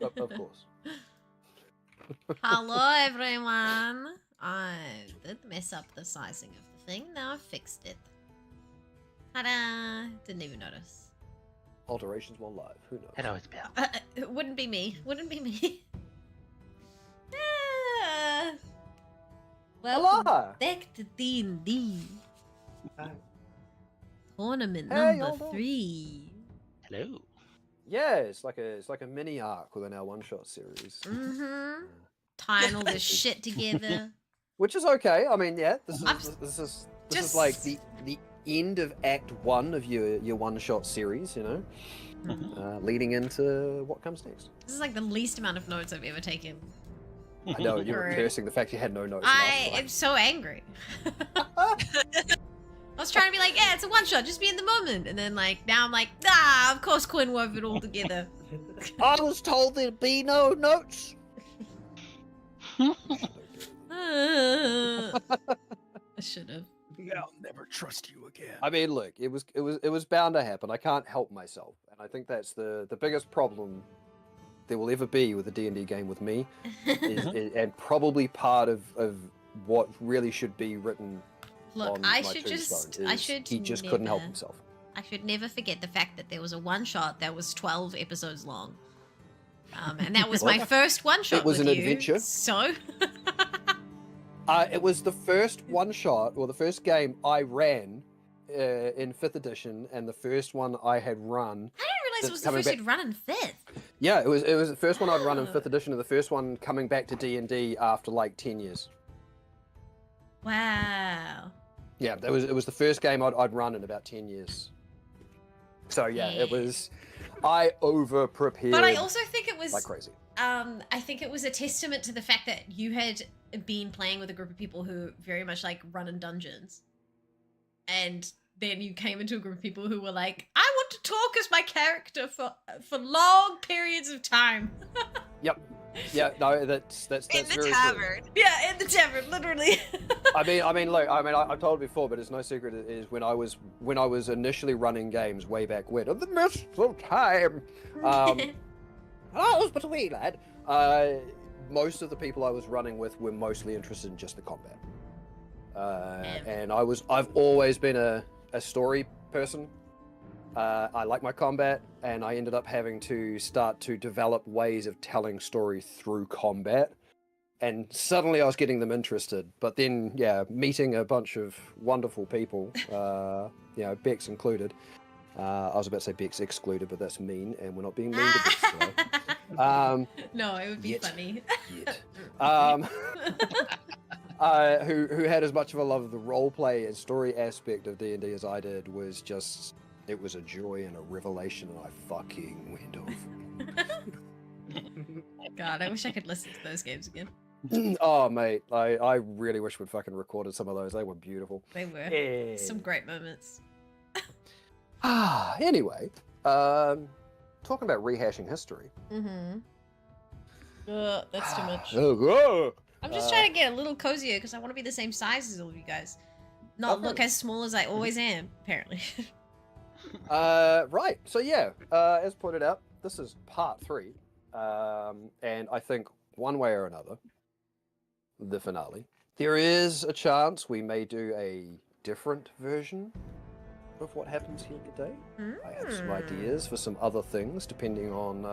Of course. Hello, everyone. I did mess up the sizing of the thing. Now I've fixed it. Ta-da! Didn't even notice. Alterations while live. Who knows? Hello, it's Belle. It wouldn't be me. Wouldn't be me. Welcome Hello. back to D&D. Hi. Tournament Hey, number hold on. 3. Hello. Yeah, it's like a mini arc within our one-shot series. Mm-hmm. Tying all this shit together. Which is okay. I mean, yeah, this I'm is just- like the end of Act 1 of your one-shot series, you know, leading into what comes next. This is like the least amount of notes I've ever taken. I know you were Right. cursing the fact you had no notes. I last am so angry. I was trying to be like, yeah, it's a one shot, just be in the moment. And then like now I'm like, of course Quinn wove it all together. I was told there'd be no notes. I should have. I'll never trust you again. I mean, look, it was bound to happen. I can't help myself, and I think that's the biggest problem there will ever be with a D&D game with me, and probably part of what really should be written. Look, on I my should tombstone just, is he just couldn't help himself. I should never forget the fact that there was a one shot that was 12 episodes long. And that was my first one shot. It was with an you, adventure. So. It was the first one shot, or the first game I ran in 5th edition, and the first one I had run. I didn't realize it was the coming first back- you'd run in 5th. Yeah, it was the first one I'd run in Oh. 5th edition, and the first one coming back to D&D after like 10 years. Wow. Yeah, it was the first game I'd run in about 10 years. So yeah, Yeah. it was. I over prepared. But I also think it was like crazy. I think it was a testament to the fact that you had been playing with a group of people who very much like run in dungeons. And then you came into a group of people who were like, I want to talk as my character for long periods of time. Yep. Yeah, no, that's In the very true. tavern. Yeah, in the tavern, literally. I mean, look, I've told it before, but it's no secret. Is when I was initially running games way back when, the mist of time. I was between lad. Most of the people I was running with were mostly interested in just the combat. And I've always been a story person. I like my combat, and I ended up having to start to develop ways of telling story through combat. And suddenly I was getting them interested. But then, yeah, meeting a bunch of wonderful people, you know, Bex included. I was about to say Bex excluded, but that's mean, and we're not being mean to Bex today. No, it would be Yet. funny. Yet. Who had as much of a love of the roleplay and story aspect of D&D as I did, was just, it was a joy and a revelation, and I fucking went off. God, I wish I could listen to those games again. Oh, mate, I really wish we'd fucking recorded some of those. They were beautiful. They were. Yeah. Some great moments. Anyway, talking about rehashing history. Mm-hmm. That's too much. Oh, I'm just trying to get a little cozier because I want to be the same size as all of you guys. Not Okay. look as small as I always am, apparently. right. So yeah, as pointed out, this is part 3, and I think one way or another, the finale. There is a chance we may do a different version of what happens here today. I have some ideas for some other things, depending on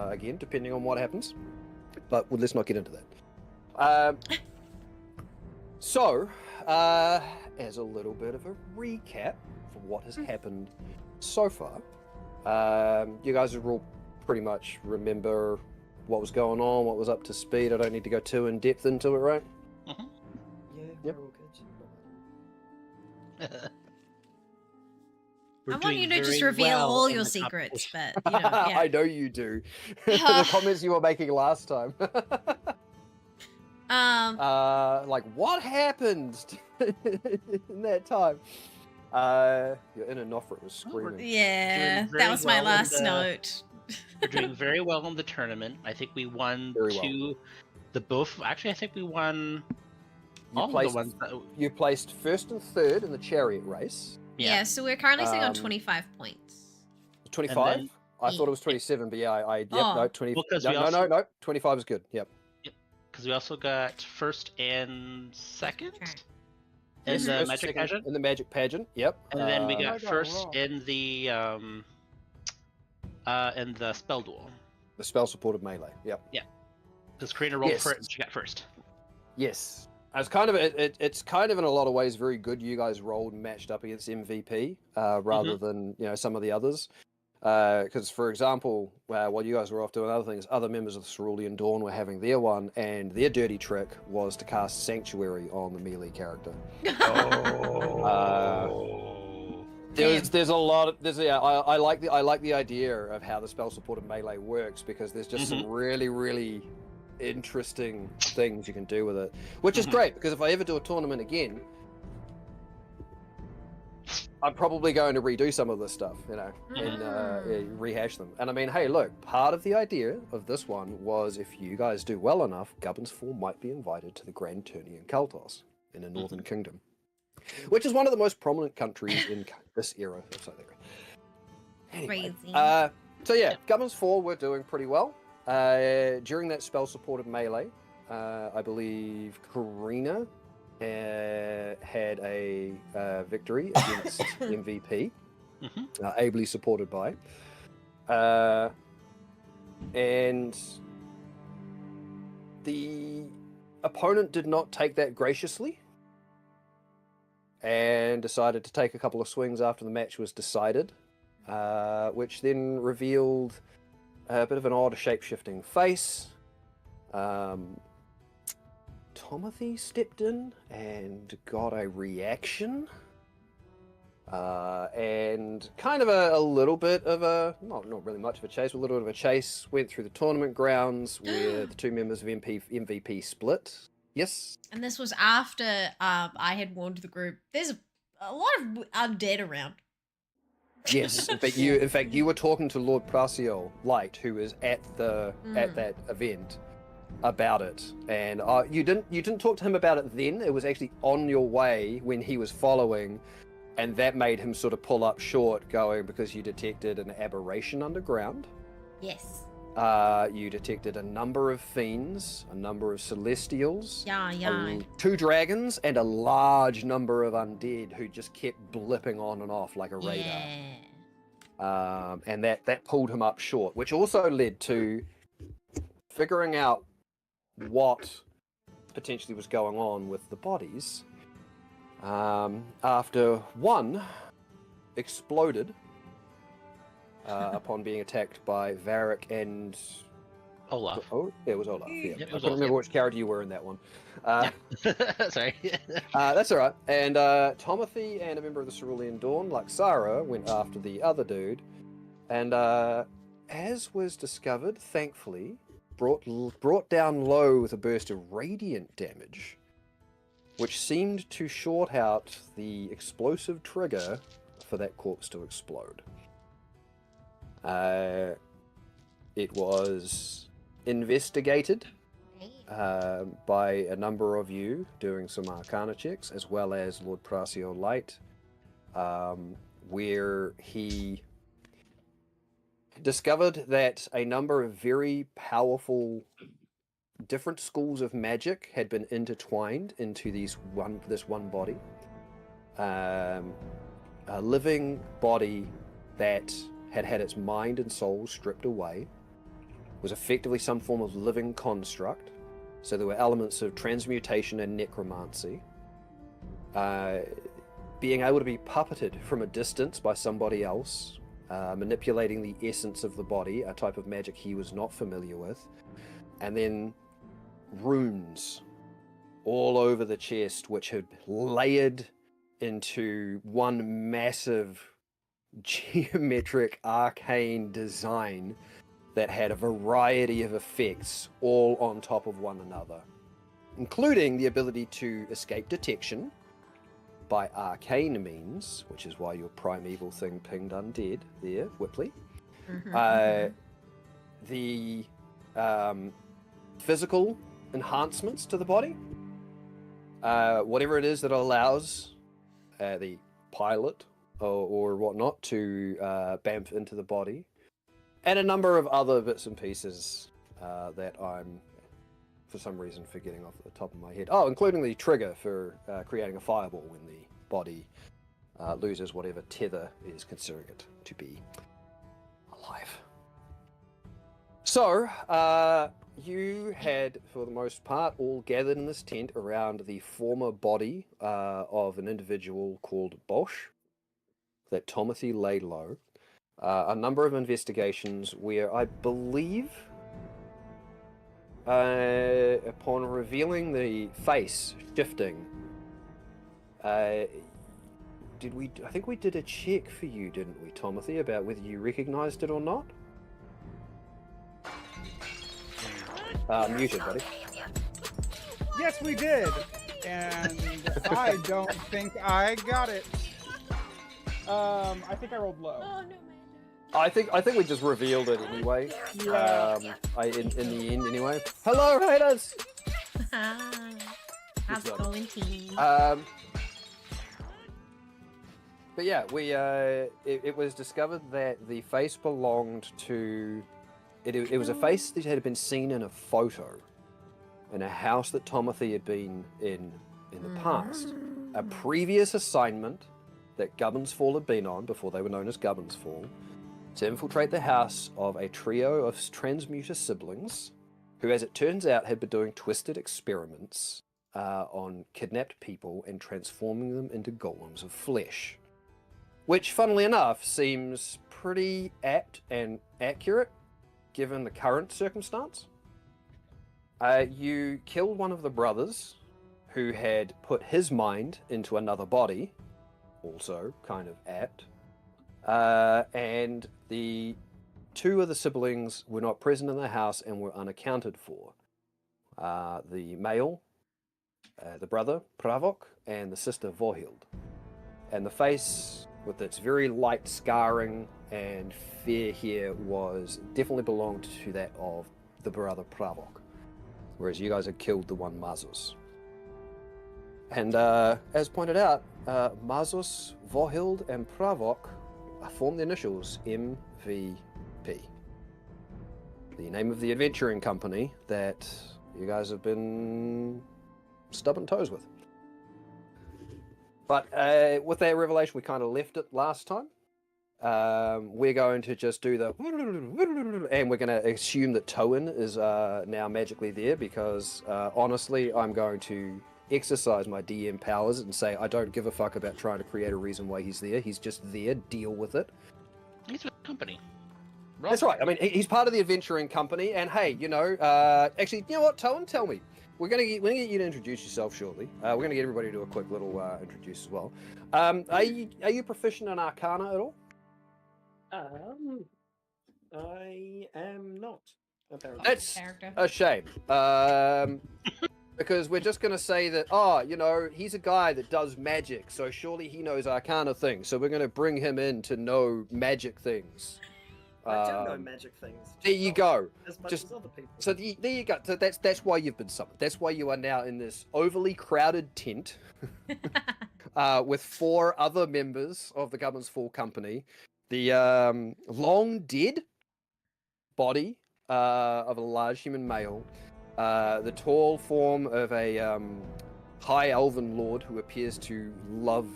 what happens. But let's not get into that. So, as a little bit of a recap for what has happened so far, you guys will pretty much remember what was going on, what was up to speed. I don't need to go too in depth into it, right? Yeah, Yep. we're all good. We're I want doing you to just very reveal well all in your the secrets, competition. but, you know, yeah. I know you do. The comments you were making last time. Like, what happened in that time? Your inner Nofrit was screaming. Yeah, Doing that very was my well in last the- note. We're doing very well in the tournament. I think we won Very well. 2. Actually, I think we won You all placed, of the ones that. you placed 1st and 3rd in the chariot race. Yeah, so we're currently sitting on Um, 25 points. 25. then- I thought it was 27, but yeah, yep, Oh. no, 20. Well, 'cause no, we no, also- no, 25 is good. Yep. Because we also got first and second Sure. in Yes, the first, magic second pageant, in the magic pageant. Yep. and then we I got got it first wrong. in the spell duel. The spell supported melee. Yep. Because Karina rolled Yes. for it and she got first. Yes. It's kind of it's kind of in a lot of ways very good. You guys rolled and matched up against MVP rather than some of the others. Because for example, while you guys were off doing other things, other members of the Cerulean Dawn were having their one, and their dirty trick was to cast Sanctuary on the melee character. There's a lot of I like the idea of how the spell supported melee works, because there's just some really interesting things you can do with it, which is great, because if I ever do a tournament again, I'm probably going to redo some of this stuff, and rehash them. And I mean, hey, look, part of the idea of this one was if you guys do well enough, Gubbins 4 might be invited to the Grand Tourney in Kaltos in the Northern Kingdom, which is one of the most prominent countries in this era of Siberia. Anyway, Crazy. so yeah, Gubbins 4 were doing pretty well. During that spell-supported melee, I believe Karina had a victory against MVP, ably supported by, and the opponent did not take that graciously and decided to take a couple of swings after the match was decided, which then revealed a bit of an odd shape-shifting face. Timothy stepped in and got a reaction, and kind of a little bit of a not really much of a chase, but a little bit of a chase went through the tournament grounds where the two members of MVP split. Yes. And this was after I had warned the group. There's a lot of undead around. Yes, in fact, you were talking to Lord Praciel Light, who is at that event, about it, and you didn't talk to him about it then. It was actually on your way when he was following, and that made him sort of pull up short, going because you detected an aberration underground. Yes. You detected a number of fiends, a number of celestials, Yeah. 2 dragons, and a large number of undead who just kept blipping on and off like a radar. Yeah. And that pulled him up short, which also led to figuring out what potentially was going on with the bodies. After one exploded upon being attacked by Varric and Olaf. Oh, it was Olaf. Yeah, Yep, it I was couldn't remember Olaf, which character you were in that one. Sorry. That's all right. And Timothy and a member of the Cerulean Dawn, like Sarah, went after the other dude, and as was discovered, thankfully, brought down low with a burst of radiant damage, which seemed to short out the explosive trigger for that corpse to explode. It was investigated by a number of you doing some Arcana checks, as well as Lord Praciel Light, where he discovered that a number of very powerful different schools of magic had been intertwined into this one body. A living body that had its mind and soul stripped away, was effectively some form of living construct. So there were elements of transmutation and necromancy. Being able to be puppeted from a distance by somebody else, manipulating the essence of the body, a type of magic he was not familiar with, and then runes all over the chest, which had layered into one massive geometric arcane design that had a variety of effects all on top of one another, including the ability to escape detection by arcane means, which is why your primeval thing pinged undead there, Whipley. The physical enhancements to the body, whatever it is that allows the pilot or whatnot to bamf into the body, and a number of other bits and pieces that I'm, for some reason, forgetting off the top of my head. Oh, including the trigger for creating a fireball when the body loses whatever tether is considering it to be alive. So, you had, for the most part, all gathered in this tent around the former body of an individual called Bosch that Timothy laid low. A number of investigations where I believe, upon revealing the face shifting, I think we did a check for you, didn't we, Timothy, about whether you recognized it or not? Muted, buddy. Yes, we did, and I don't think I got it. I think I rolled low. Oh no, man. I think we just revealed it anyway. Yeah. In the end, anyway. Hello, haters. How's it going, team? But yeah, we it was discovered that the face belonged to. It was a face that had been seen in a photo in a house that Timothy had been in the past. A previous assignment that Gubbins Fall had been on before they were known as Gubbins Fall, to infiltrate the house of a trio of transmuter siblings who, as it turns out, had been doing twisted experiments on kidnapped people and transforming them into golems of flesh. Which, funnily enough, seems pretty apt and accurate given the current circumstance. You killed one of the brothers who had put his mind into another body, also kind of apt. And the two of the siblings were not present in the house and were unaccounted for. The male, the brother, Pravok, and the sister, Vohild. And the face, with its very light scarring and fair hair, was definitely belonged to that of the brother Pravok. Whereas you guys had killed the one Mazus. And as pointed out, Mazus, Vohild, and Pravok form the initials MVP. The name of the adventuring company that you guys have been stubborn toes with. But with that revelation, we kind of left it last time. We're going to just do the... And we're going to assume that Toan is now magically there because, honestly, I'm going to exercise my DM powers and say I don't give a fuck about trying to create a reason why he's there. He's just there. Deal with it. He's with the company. That's right. I mean, he's part of the adventuring company. And hey, you know, actually, you know what, Toan, tell me. We're gonna get you to introduce yourself shortly. We're gonna get everybody to do a quick little introduce as well. Are you proficient in Arcana at all? I am not. Apparently. That's Character. a shame. Because we're just gonna say that, oh, you know, he's a guy that does magic, so surely he knows Arcana things. So we're gonna bring him in to know magic things. I do know magic things. There you go. As much Just- as other people. So there you go. So that's why you've been summoned. That's why you are now in this overly crowded tent with 4 other members of the Gubbins Fall Company. The long dead body of a large human male. The tall form of a high elven lord who appears to love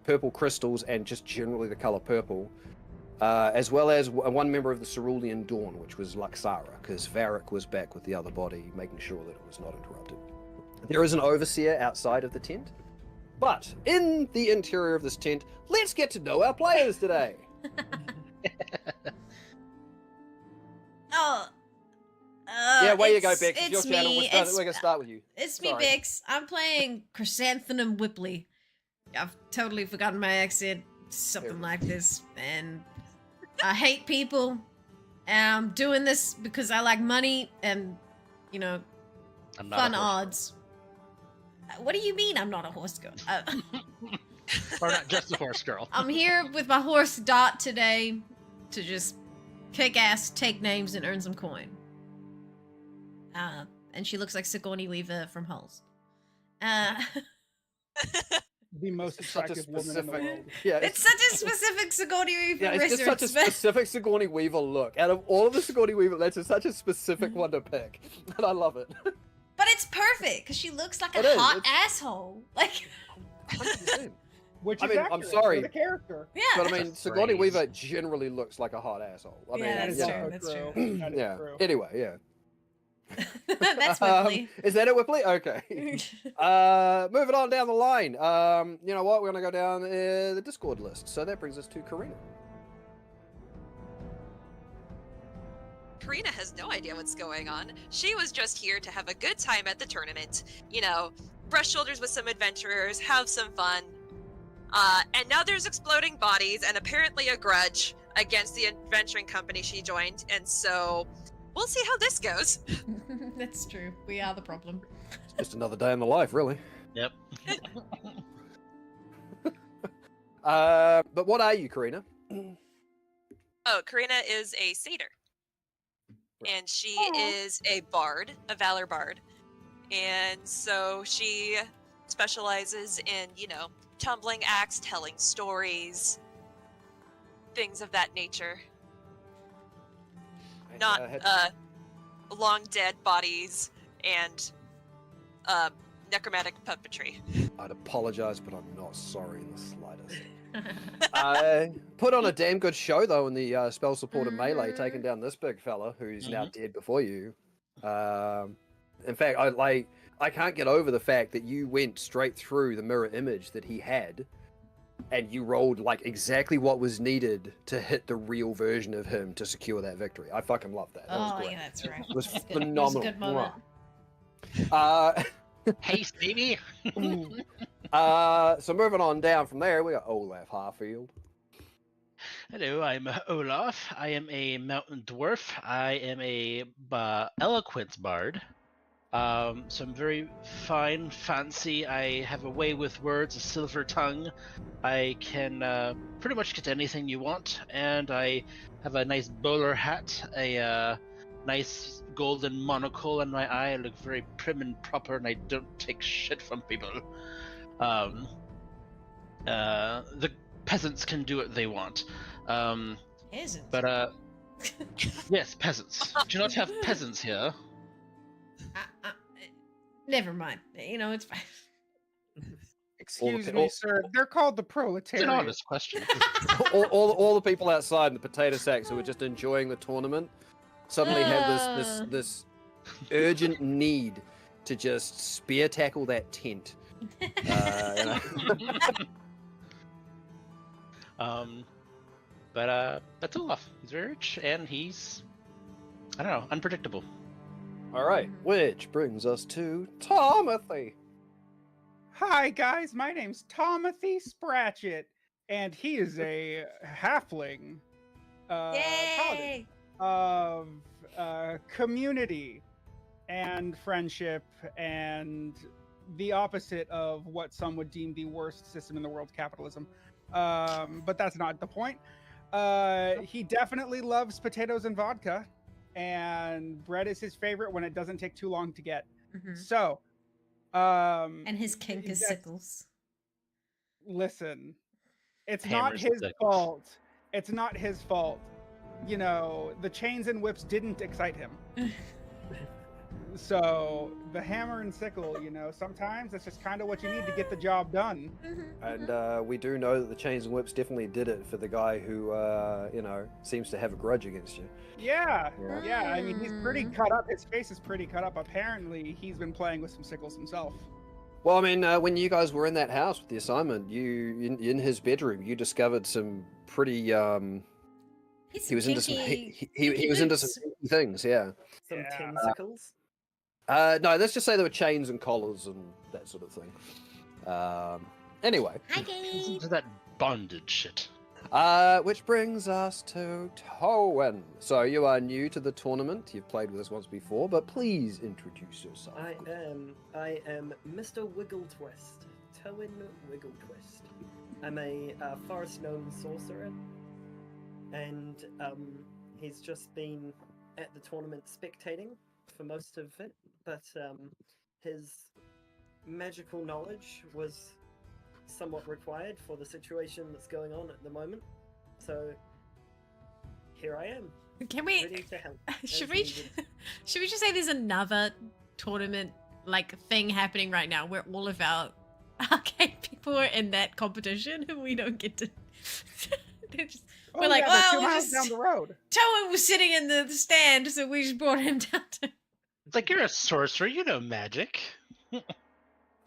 purple crystals and just generally the color purple. As well as one member of the Cerulean Dawn, which was Luxara, because Varric was back with the other body, making sure that it was not interrupted. There is an overseer outside of the tent, but in the interior of this tent, let's get to know our players today. Oh. Yeah, way you go, Bex. It's your It's channel. me. We're going to start with you. It's me, Sorry. Bix. I'm playing Chrysanthemum Whipley. I've totally forgotten my accent. Something like this. And I hate people. And I'm doing this because I like money and, you know, I'm not fun a horse odds. What do you mean I'm not a horse girl? Or not just a horse girl. I'm here with my horse Dot today to just kick ass, take names, and earn some coin. And she looks like Sigourney Weaver from Hulls. the most It's such a attractive woman in the specific. world. Yeah, It's such a specific Sigourney Weaver yeah, it's just such a reference, but specific Sigourney Weaver look. Out of all of the Sigourney Weaver, that's just such a specific one to pick, and I love it. it's perfect because she looks like a It is, hot it's- asshole. Like, 100%. Which I is mean, I'm accurate sorry. for the character. yeah, But I mean, That's a Sigourney phrase. Weaver generally looks like a hot asshole. I mean, Yeah, That that's is true, also that's true. That is Yeah. true. Anyway, yeah. that's Whipley. Is that it, Whipley? Okay. Moving on down the line. You know what? We're gonna go down the Discord list. So that brings us to Karina. Karina has no idea what's going on. She was just here to have a good time at the tournament. You know, brush shoulders with some adventurers, have some fun. And now there's exploding bodies and apparently a grudge against the adventuring company she joined. And so we'll see how this goes. That's true. We are the problem. It's just another day in the life, really. Yep. But what are you, Karina? Oh, Karina is a satyr. And she is a bard, a valor bard. And so she specializes in, you know, tumbling acts, telling stories, things of that nature. And, Not had- long dead bodies and necromantic puppetry. I'd apologize, but I'm not sorry in the slightest. Put on a damn good show though in the spell supported melee, taking down this big fella who's now dead before you. In fact, I can't get over the fact that you went straight through the mirror image that he had, and you rolled like exactly what was needed to hit the real version of him to secure that victory. I fucking love that. That was Oh great. yeah, that's right. It was That's good. It was a phenomenal. good moment. Haste, baby. So moving on down from there, we got Olaf Harfield. Hello, I'm Olaf. I am a mountain dwarf. I am a eloquence bard. So I'm very fine, fancy. I have a way with words, a silver tongue. I can pretty much get anything you want, and I have a nice bowler hat, a nice golden monocle on my eye. I look very prim and proper, and I don't take shit from people. The peasants can do what they want. Isn't. But yes, peasants. Do you not have peasants here? Never mind. You know, it's fine. Excuse pe- me, all- sir. They're called the It's an proletariat. honest question. all the people outside in the potato sacks who were just enjoying the tournament suddenly have this urgent need to just spear tackle that tent. You know? But that's Olaf. He's very rich, and he's, I don't know, unpredictable. All right, which brings us to Tomothy. Hi guys, my name's Tomothy Spratchett, and he is a halfling paladin Yay! of community and friendship and the opposite of what some would deem the worst system in the world, capitalism. But that's not the point. He definitely loves potatoes and vodka, and bread is his favorite when it doesn't take too long to get. Mhm. So, And his kink is that's- sickles. listen, it's Hammers not and his sickles. fault. It's not his fault. You know, the chains and whips didn't excite him. So the hammer and sickle, you know, sometimes that's just kind of what you need to get the job done. And we do know that the chains and whips definitely did it for the guy who, you know, seems to have a grudge against you. Yeah, Yeah. yeah. I mean, he's pretty cut up. His face is pretty cut up. Apparently, he's been playing with some sickles himself. Well, I mean, when you guys were in that house with the assignment, in his bedroom, you discovered some pretty. He's He was into some. kinky- He kinky was into boots. some kinky things, yeah. Some Yeah. tinsicles. No, let's just say there were chains and collars and that sort of thing. Anyway, Hi, Gabe. To that bondage shit. which brings us to Towen. So you are new to the tournament. You've played with us once before, but please introduce yourself. I am Mr. Wiggletwist. Towen Wiggletwist. I'm a forest gnome sorcerer, and he's just been at the tournament spectating for most of it, but his magical knowledge was somewhat required for the situation that's going on at the moment. So here I am, Can we? ready to help. Should as we? needed. Should we just say there's another tournament like thing happening right now where all of our arcade people are in that competition and we don't get to. They're just, Oh, we're like, yeah, they're well, 2 we'll miles just. down the road. Toa was sitting in the stand, so we just brought him down to. It's like you're a sorcerer, you know magic.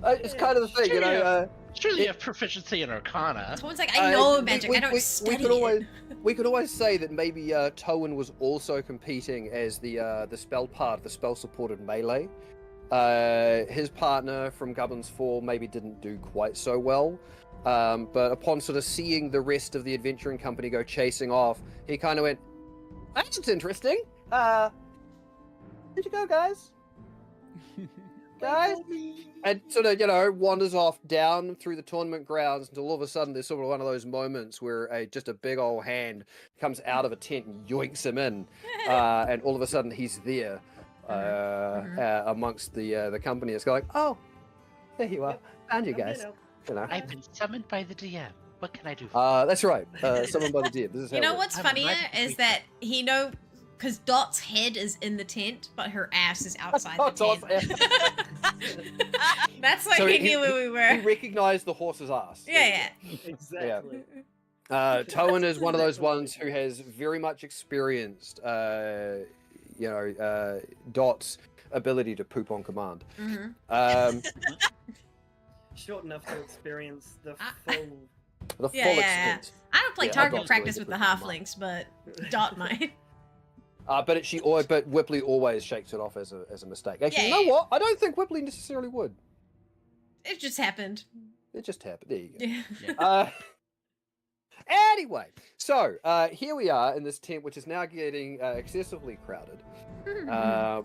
It's kind of the thing, Sure, you know. yeah. Surely It- you have proficiency in Arcana. Someone's like, I know we- magic, we- I don't we study could always- it. We could always say that maybe Towan was also competing as the spell part, the spell supported melee. His partner from Gubbins 4 maybe didn't do quite so well. But upon sort of seeing the rest of the adventuring company go chasing off, he kind of went, "That's interesting. Where'd you go, guys? Guys?" And sort of, wanders off down through the tournament grounds until all of a sudden there's sort of one of those moments where just a big old hand comes out of a tent and yoinks him in, and all of a sudden he's there amongst the company. It's like, oh, there you are, found you I'm here guys. now. You know. I've been summoned by the DM. What can I do for That's right. Someone by the DM. This is how You it know works. what's I'm funnier ready to is be that because Dot's head is in the tent, but her ass is outside Oh, the Dot's tent. That's like So we he- knew where we He were. recognized the horse's ass. Yeah, Exactly. Towan is one of those ones who has very much experienced, Dot's ability to poop on command. yeah. Um, Short enough to experience the Ah. full. the Yeah, full yeah. extent. I don't play Yeah, target Dot's practice doing with it the with halflings, but Dot might. But Whipley always shakes it off as a mistake. Actually, Yeah, you know yeah. what? I don't think Whipley necessarily would. It just happened. It just happened. There you go. Yeah. Anyway, so here we are in this tent, which is now getting excessively crowded,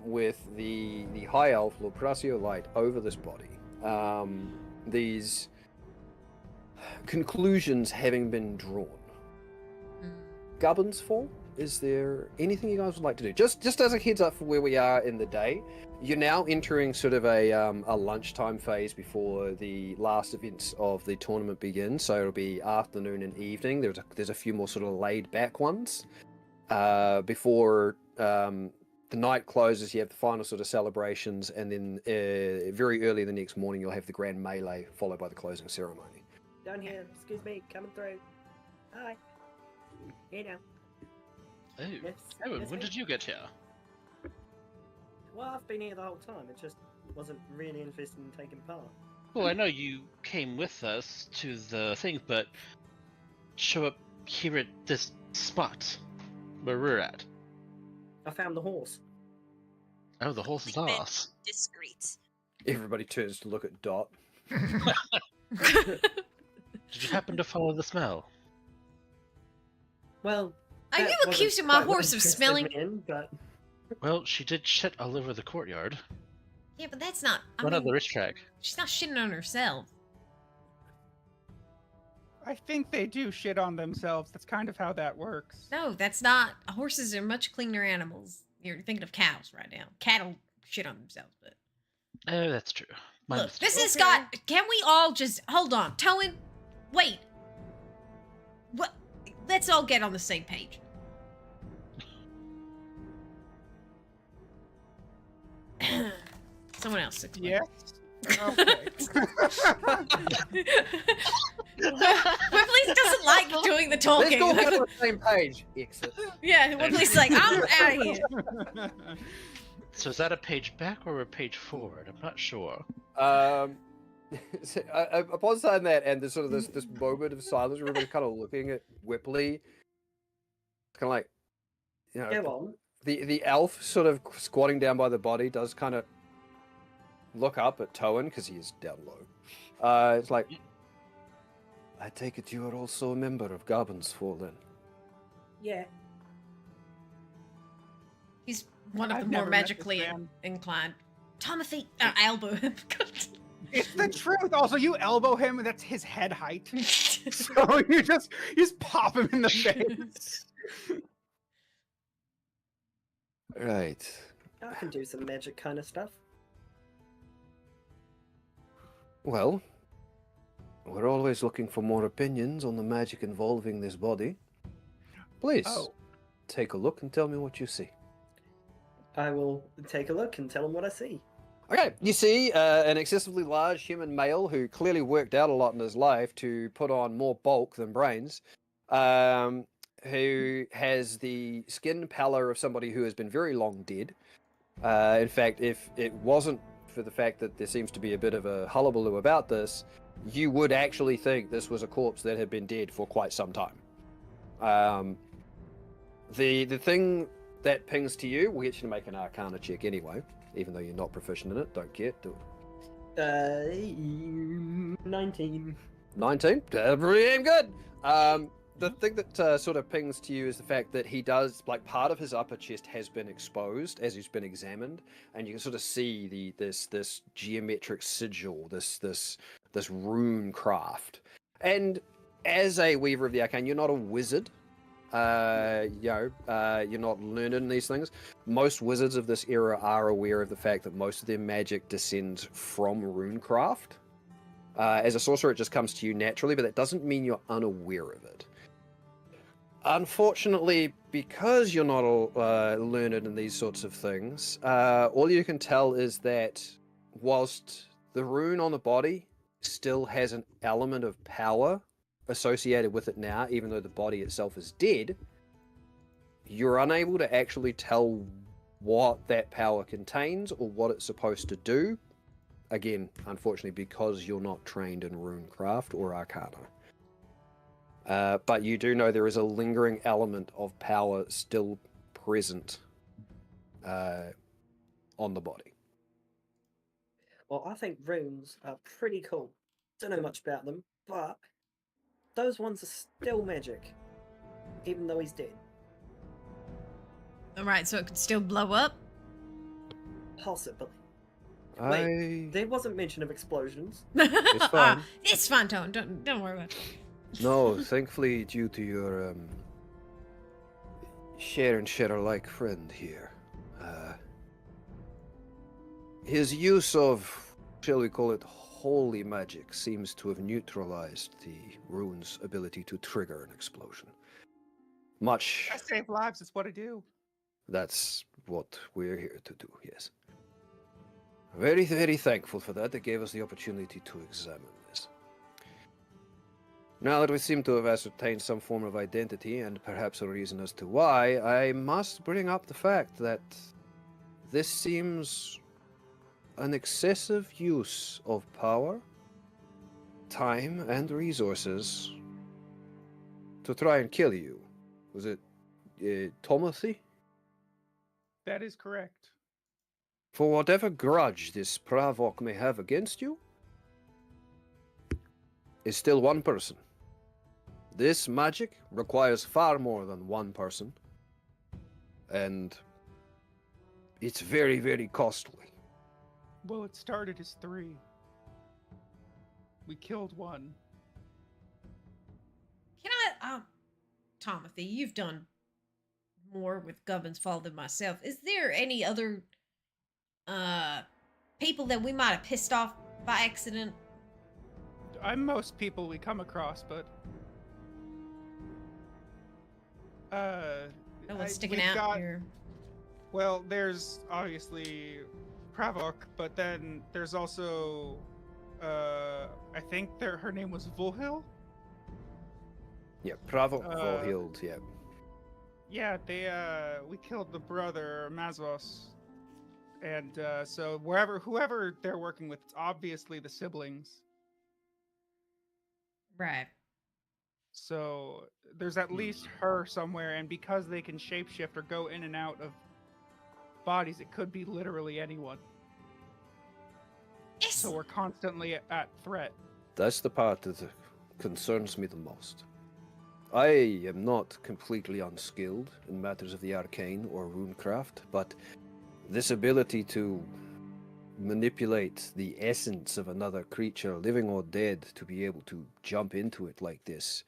with the high elf Lord Pracio light over this body. These conclusions having been drawn. Gubbins fall. Is there anything you guys would like to do? Just as a heads up for where we are in the day, you're now entering sort of a lunchtime phase before the last events of the tournament begin. So it'll be afternoon and evening. There's a few more sort of laid back ones before the night closes. You have the final sort of celebrations, and then very early the next morning you'll have the grand melee followed by the closing ceremony. Down here, excuse me, coming through. Hi. Here now. Oh, Yes. Evan, yes, when me. did you get here? Well, I've been here the whole time. It just wasn't really interested in taking part. Well, I know you came with us to the thing, but show up here at this spot where we're at. I found the horse. Oh, the horse is We've been ours. discreet. Everybody turns to look at Dot. Did you happen to follow the smell? Well, Are that you wasn't accusing my quite what horse of interested smelling? me in, but Well, she did shit all over the courtyard. Yeah, but that's not. I One mean, on the racetrack. she's not shitting on herself. I think they do shit on themselves. That's kind of how that works. No, that's not. Horses are much cleaner animals. You're thinking of cows right now. Cattle shit on themselves, but Oh, that's true. My look, mistake. this has Okay. got. Can we all just hold on, Towen? Wait. What? Let's all get on the same page. Someone else explain. Yes. Okay. Whipley doesn't like doing the Let's talking. all get on the same page. Exit. Yeah, Whipley's like, I'm out of here. So is that a page back or a page forward? I'm not sure. So, upon saying that, and there's sort of this moment of silence, where everybody's kind of looking at Whipley, kind of like, go on. the elf sort of squatting down by the body does kind of look up at Towan because he is down low. It's like, I take it you are also a member of Gubbins Fall then. Yeah. He's one of I've the never more met this magically man. inclined. Timothy, elbow him. It's the truth. Also, you elbow him, that's his head height. So you just pop him in the face. Right. I can do some magic kind of stuff. Well, we're always looking for more opinions on the magic involving this body. Please, Oh, take a look and tell me what you see. I will take a look and tell him what I see. Okay, you see an excessively large human male who clearly worked out a lot in his life to put on more bulk than brains, who has the skin pallor of somebody who has been very long dead. In fact, if it wasn't for the fact that there seems to be a bit of a hullabaloo about this, you would actually think this was a corpse that had been dead for quite some time. The thing that pings to you, we'll get you to make an Arcana check anyway, even though you're not proficient in it. Don't care. Do it. 19. 19. Pretty damn good. The thing that sort of pings to you is the fact that he does, like, part of his upper chest has been exposed as he's been examined, and you can sort of see this geometric sigil, this rune craft. And as a weaver of the arcane, you're not a wizard. You're not learned in these things. Most wizards of this era are aware of the fact that most of their magic descends from runecraft. As a sorcerer, it just comes to you naturally, but that doesn't mean you're unaware of it. Unfortunately, because you're not learned in these sorts of things, all you can tell is that whilst the rune on the body still has an element of power associated with it now, even though the body itself is dead, you're unable to actually tell what that power contains or what it's supposed to do. Again, unfortunately, because you're not trained in runecraft or arcana. But you do know there is a lingering element of power still present on the body. Well, I think runes are pretty cool. Don't know much about them, but those ones are still magic, even though he's dead. Alright, so it could still blow up? Possibly. Wait, there wasn't mention of explosions. It's fine. It's fine, Tone. Don't worry about it. No, thankfully, due to your share and share-alike friend here, his use of, shall we call it, holy magic seems to have neutralized the rune's ability to trigger an explosion. Much. I save lives. It's what I do. That's what we're here to do, yes. Very, very thankful for that. They gave us the opportunity to examine this. Now that we seem to have ascertained some form of identity and perhaps a reason as to why, I must bring up the fact that this seems an excessive use of power, time, and resources to try and kill you. Was it Tomothy? That is correct. For whatever grudge this Pravok may have against you, is still one person. This magic requires far more than one person, and it's very, very costly. Well, it started as 3. We killed 1. Can I, Tomothy, you've done more with Govern's Fall than myself. Is there any other, people that we might have pissed off by accident? I'm most people we come across, but No one's sticking we've out got- here. Well, there's obviously Pravok, but then there's also I think her name was Volhild. Yeah, Pravok Uh, Volhild, yeah. Yeah, we killed the brother Mazos, and so whoever they're working with, it's obviously the siblings. Right. So there's at least her somewhere, and because they can shapeshift or go in and out of bodies, it could be literally anyone. Yes. So we're constantly at threat. That's the part that concerns me the most. I am not completely unskilled in matters of the arcane or runecraft, but this ability to manipulate the essence of another creature, living or dead, to be able to jump into it like this,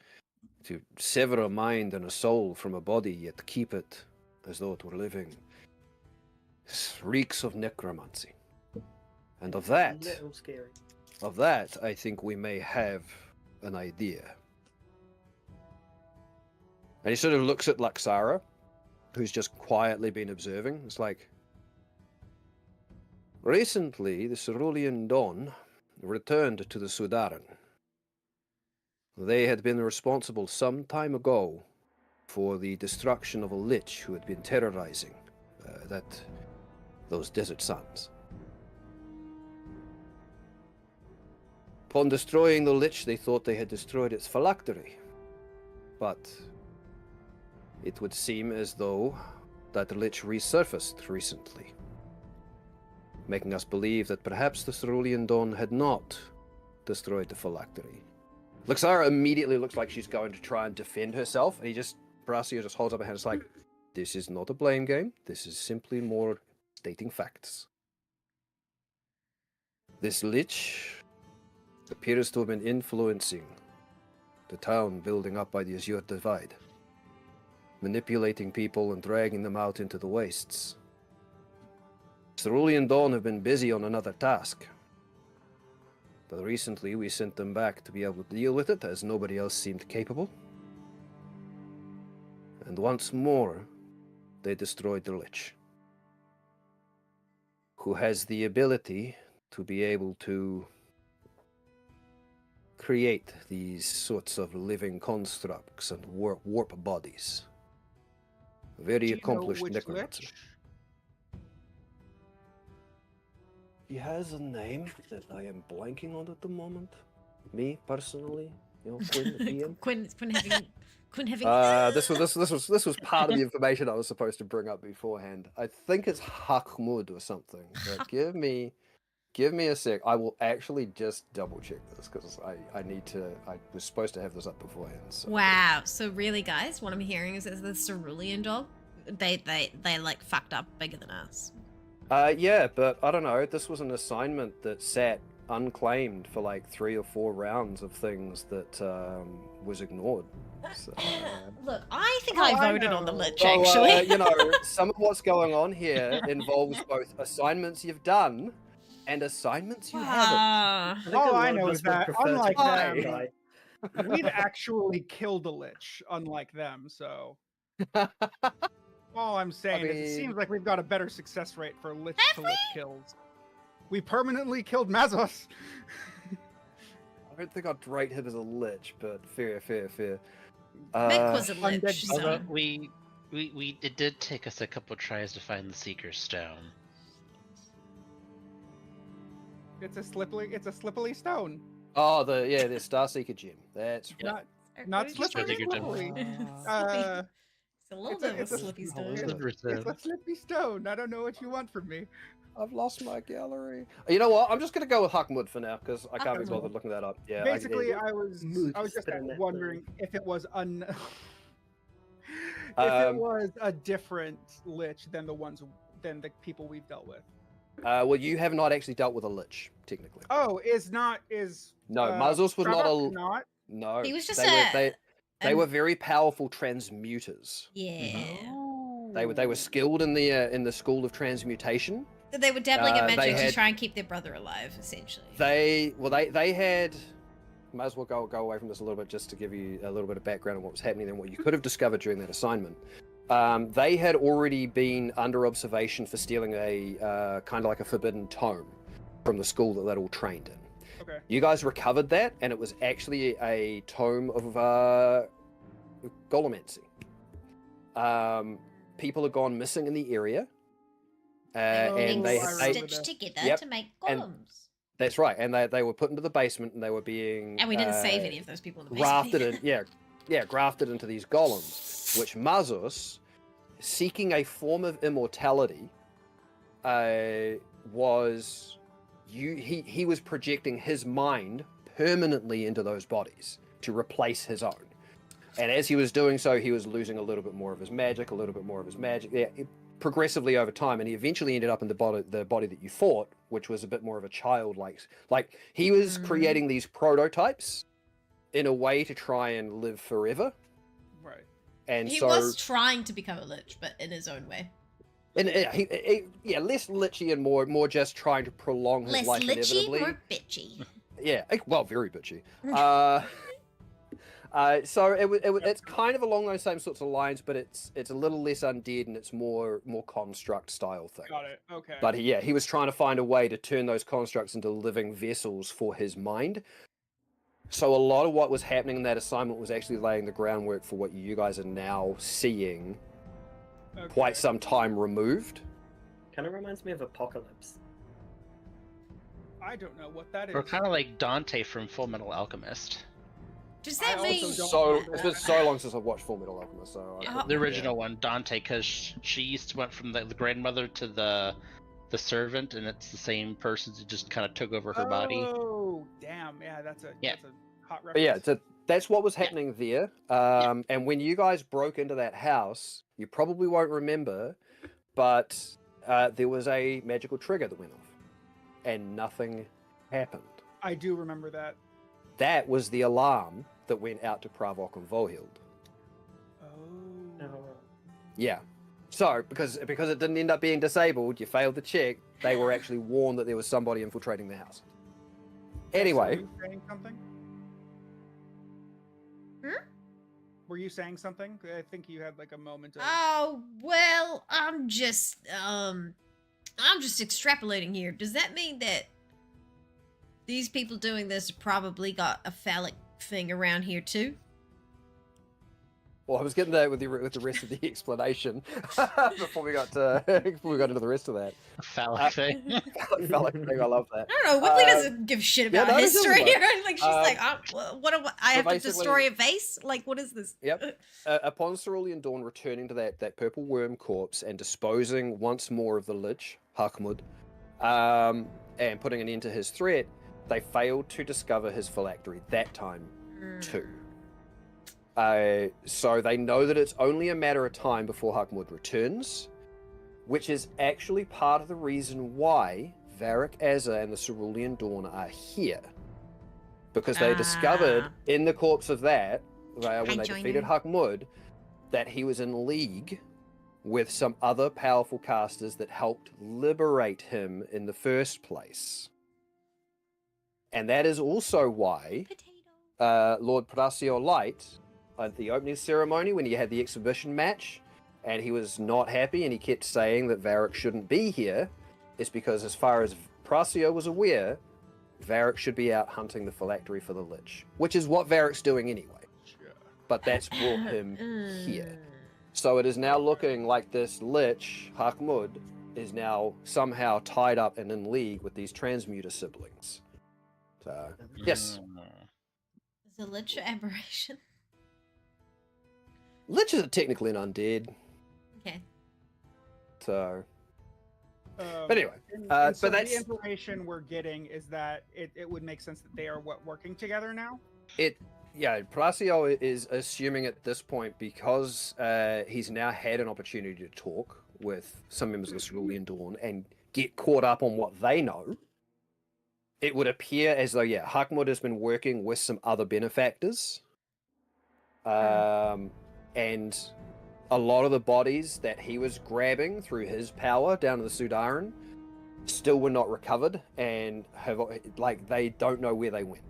to sever a mind and a soul from a body, yet keep it as though it were living, reeks of necromancy. And of Little scary. that, I think we may have an idea. And he sort of looks at Luxara, who's just quietly been observing. It's like, recently, the Cerulean Dawn returned to the Sudaran. They had been responsible some time ago for the destruction of a lich who had been terrorizing those desert sands. Upon destroying the lich, they thought they had destroyed its phylactery. But it would seem as though that lich resurfaced recently, making us believe that perhaps the Cerulean Dawn had not destroyed the phylactery. Luxara immediately looks like she's going to try and defend herself, and Brasio just holds up a hand. It's like, this is not a blame game. This is simply more stating facts. This lich appears to have been influencing the town building up by the Azure Divide, manipulating people and dragging them out into the wastes. Cerulean Dawn have been busy on another task, but recently we sent them back to be able to deal with it, as nobody else seemed capable. And once more, they destroyed the Lich, who has the ability to be able to create these sorts of living constructs and warp bodies. A very accomplished necromancer. He has a name that I am blanking on at the moment. Me personally, Quinn, the PM. Quinn having. This was part of the information I was supposed to bring up beforehand. I think it's Hakmud or something. But give me a sec. I will actually just double check this because I need to. I was supposed to have this up beforehand. So. Wow. So really, guys, what I'm hearing is that the Cerulean dog, they like fucked up bigger than us. Yeah, but I don't know. This was an assignment that sat unclaimed for like 3 or 4 rounds of things that was ignored. So, Look, I think I voted on the Lich, so, actually. some of what's going on here involves both assignments you've done and assignments you haven't. All I know is that, unlike them, Right. we've actually killed a lich, unlike them, so... All I'm saying is it seems like we've got a better success rate for lich-to-lich kills. We permanently killed Mazos! I don't think I'd rate him as a lich, but fair. Mick was a undead Lich, so... Although it did take us a couple tries to find the Seeker's Stone. It's a slippery stone. Oh, the Starseeker gem. That's right. Not slippery. It's a little bit of a slippy stone. It's a slippy stone. I don't know what you want from me. I've lost my gallery. You know what? I'm just gonna go with Hakmud for now because I can't be bothered looking that up. Yeah. Basically, I was just wondering if it was if it was a different lich than the people we've dealt with. Well, you have not actually dealt with a lich, technically. Oh, No, Mazos was not a. Not? No. He was just they were very powerful transmuters. Yeah. They were skilled in the school of transmutation. So they were dabbling in magic to had- try and keep their brother alive, essentially. They had. Might as well go away from this a little bit just to give you a little bit of background on what was happening and what you could have discovered during that assignment. They had already been under observation for stealing a kind of like a forbidden tome from the school that they'd all trained in. Okay. You guys recovered that, and it was actually a tome of Golomancy. People had gone missing in the area, and they stitched together to make golems. That's right, and they were put into the basement, and they were being And we didn't save any of those people in the basement. grafted into these golems, which Mazos, seeking a form of immortality, he was projecting his mind permanently into those bodies to replace his own. And as he was doing so, he was losing a little bit more of his magic, progressively over time, and he eventually ended up in the body that you fought, which was a bit more of a childlike. Like he was creating these prototypes in a way to try and live forever. Right. And He so was trying to become a lich, but in his own way. and less lichy and more just trying to prolong his Less life lichy, inevitably. more bitchy. Yeah, well, very bitchy. So it's kind of along those same sorts of lines, but it's a little less undead and it's more construct style thing. Got it. Okay. But he was trying to find a way to turn those constructs into living vessels for his mind. So a lot of what was happening in that assignment was actually laying the groundwork for what you guys are now seeing quite some time removed. Kind of reminds me of Apocalypse. I don't know what that is. Or kind of like Dante from Full Metal Alchemist. Does I that also mean? don't- So it's been so long since I've watched Full Metal Alchemist, so Yeah, the original one, Dante, because she used to went from the grandmother to the servant, and it's the same person who just kind of took over her body. Oh, damn! Yeah, that's a hot reference. But yeah, so that's what was happening there. And when you guys broke into that house, you probably won't remember, but there was a magical trigger that went off, and nothing happened. I do remember that. That was the alarm that went out to Pravok and Vohild. Oh. Yeah. So, because it didn't end up being disabled, you failed the check, they were actually warned that there was somebody infiltrating the house. Anyway. Were you saying something? Were you saying something? I think you had like a moment of... Oh well, I'm just extrapolating here. Does that mean that these people doing this probably got a phallic thing around here too? Well, I was getting there with the rest of the explanation before we got into the rest of that. Phallic thing. Phallic thing, I love that. I don't know. Whitley doesn't give a shit yeah, about no, she doesn't history. know. Like she's like, what am I so have to basically- destroy a vase? Like, what is this? Yep. Upon Cerulean Dawn returning to that purple worm corpse and disposing once more of the Lich, Hakmud, and putting an end to his threat, they failed to discover his phylactery that time too. So they know that it's only a matter of time before Hakmud returns, which is actually part of the reason why Varric Azza and the Cerulean Dawn are here. Because they discovered in the corpse of that, when they defeated Hakmud, that he was in league with some other powerful casters that helped liberate him in the first place. And that is also why Lord Palacio Light, at the opening ceremony when you had the exhibition match, and he was not happy and he kept saying that Varric shouldn't be here, is because as far as Palacio was aware, Varric should be out hunting the phylactery for the Lich, which is what Varric's doing anyway. But that's brought him here. So it is now looking like this Lich, Hakmud, is now somehow tied up and in league with these transmuter siblings. So, yes. Is the Lich an aberration? Liches are technically an undead. Okay. So, but anyway, and but so that's the information we're getting is that it would make sense that they are working together now. Yeah, Palacio is assuming at this point, because he's now had an opportunity to talk with some members of the Cerulean Dawn and get caught up on what they know. It would appear as though, Hakmud has been working with some other benefactors. And a lot of the bodies that he was grabbing through his power down to the Sudaran still were not recovered and they don't know where they went.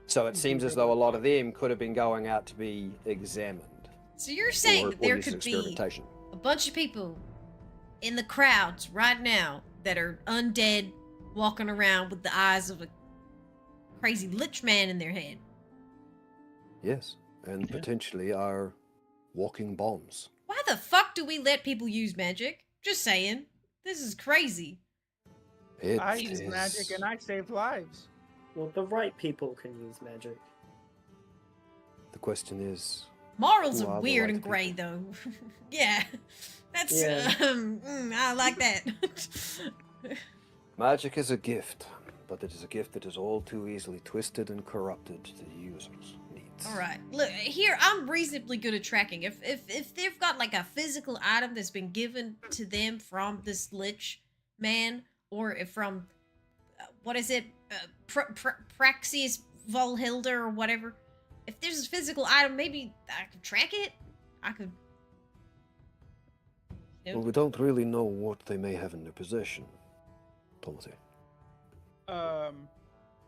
So it seems as though a lot of them could have been going out to be examined. So you're saying that there used as could be experimentation. a bunch of people in the crowds right now that are undead, walking around with the eyes of a crazy Lich man in their head. Yes, and potentially are walking bombs. Why the fuck do we let people use magic? Just saying. This is crazy. I use magic and I saved lives. Well, the right people can use magic. The question is, Morals who are are the weird right and grey, though. Yeah. That's, Yeah. I like that. magic is a gift, but it is a gift that is all too easily twisted and corrupted to the user's needs. All right. Look, here, I'm reasonably good at tracking. If they've got, like, a physical item that's been given to them from this Lich man, or if from, what is it, Praxius Volhilda or whatever, if there's a physical item, maybe I could track it? I could... Well, we don't really know what they may have in their possession, Timothy.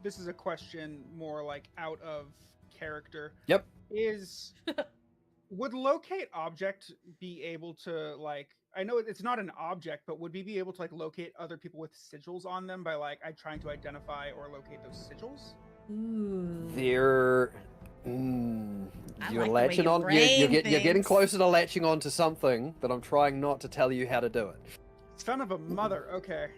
This is a question more like out of character. Yep. Is would locate object be able to like? I know it's not an object, but would we be able to like locate other people with sigils on them by like trying to identify or locate those sigils? Ooh. They're. I You're like the way latching your on. brain You're getting thinks. closer to latching on to something that I'm trying not to tell you how to do it. Son of a mother. Okay.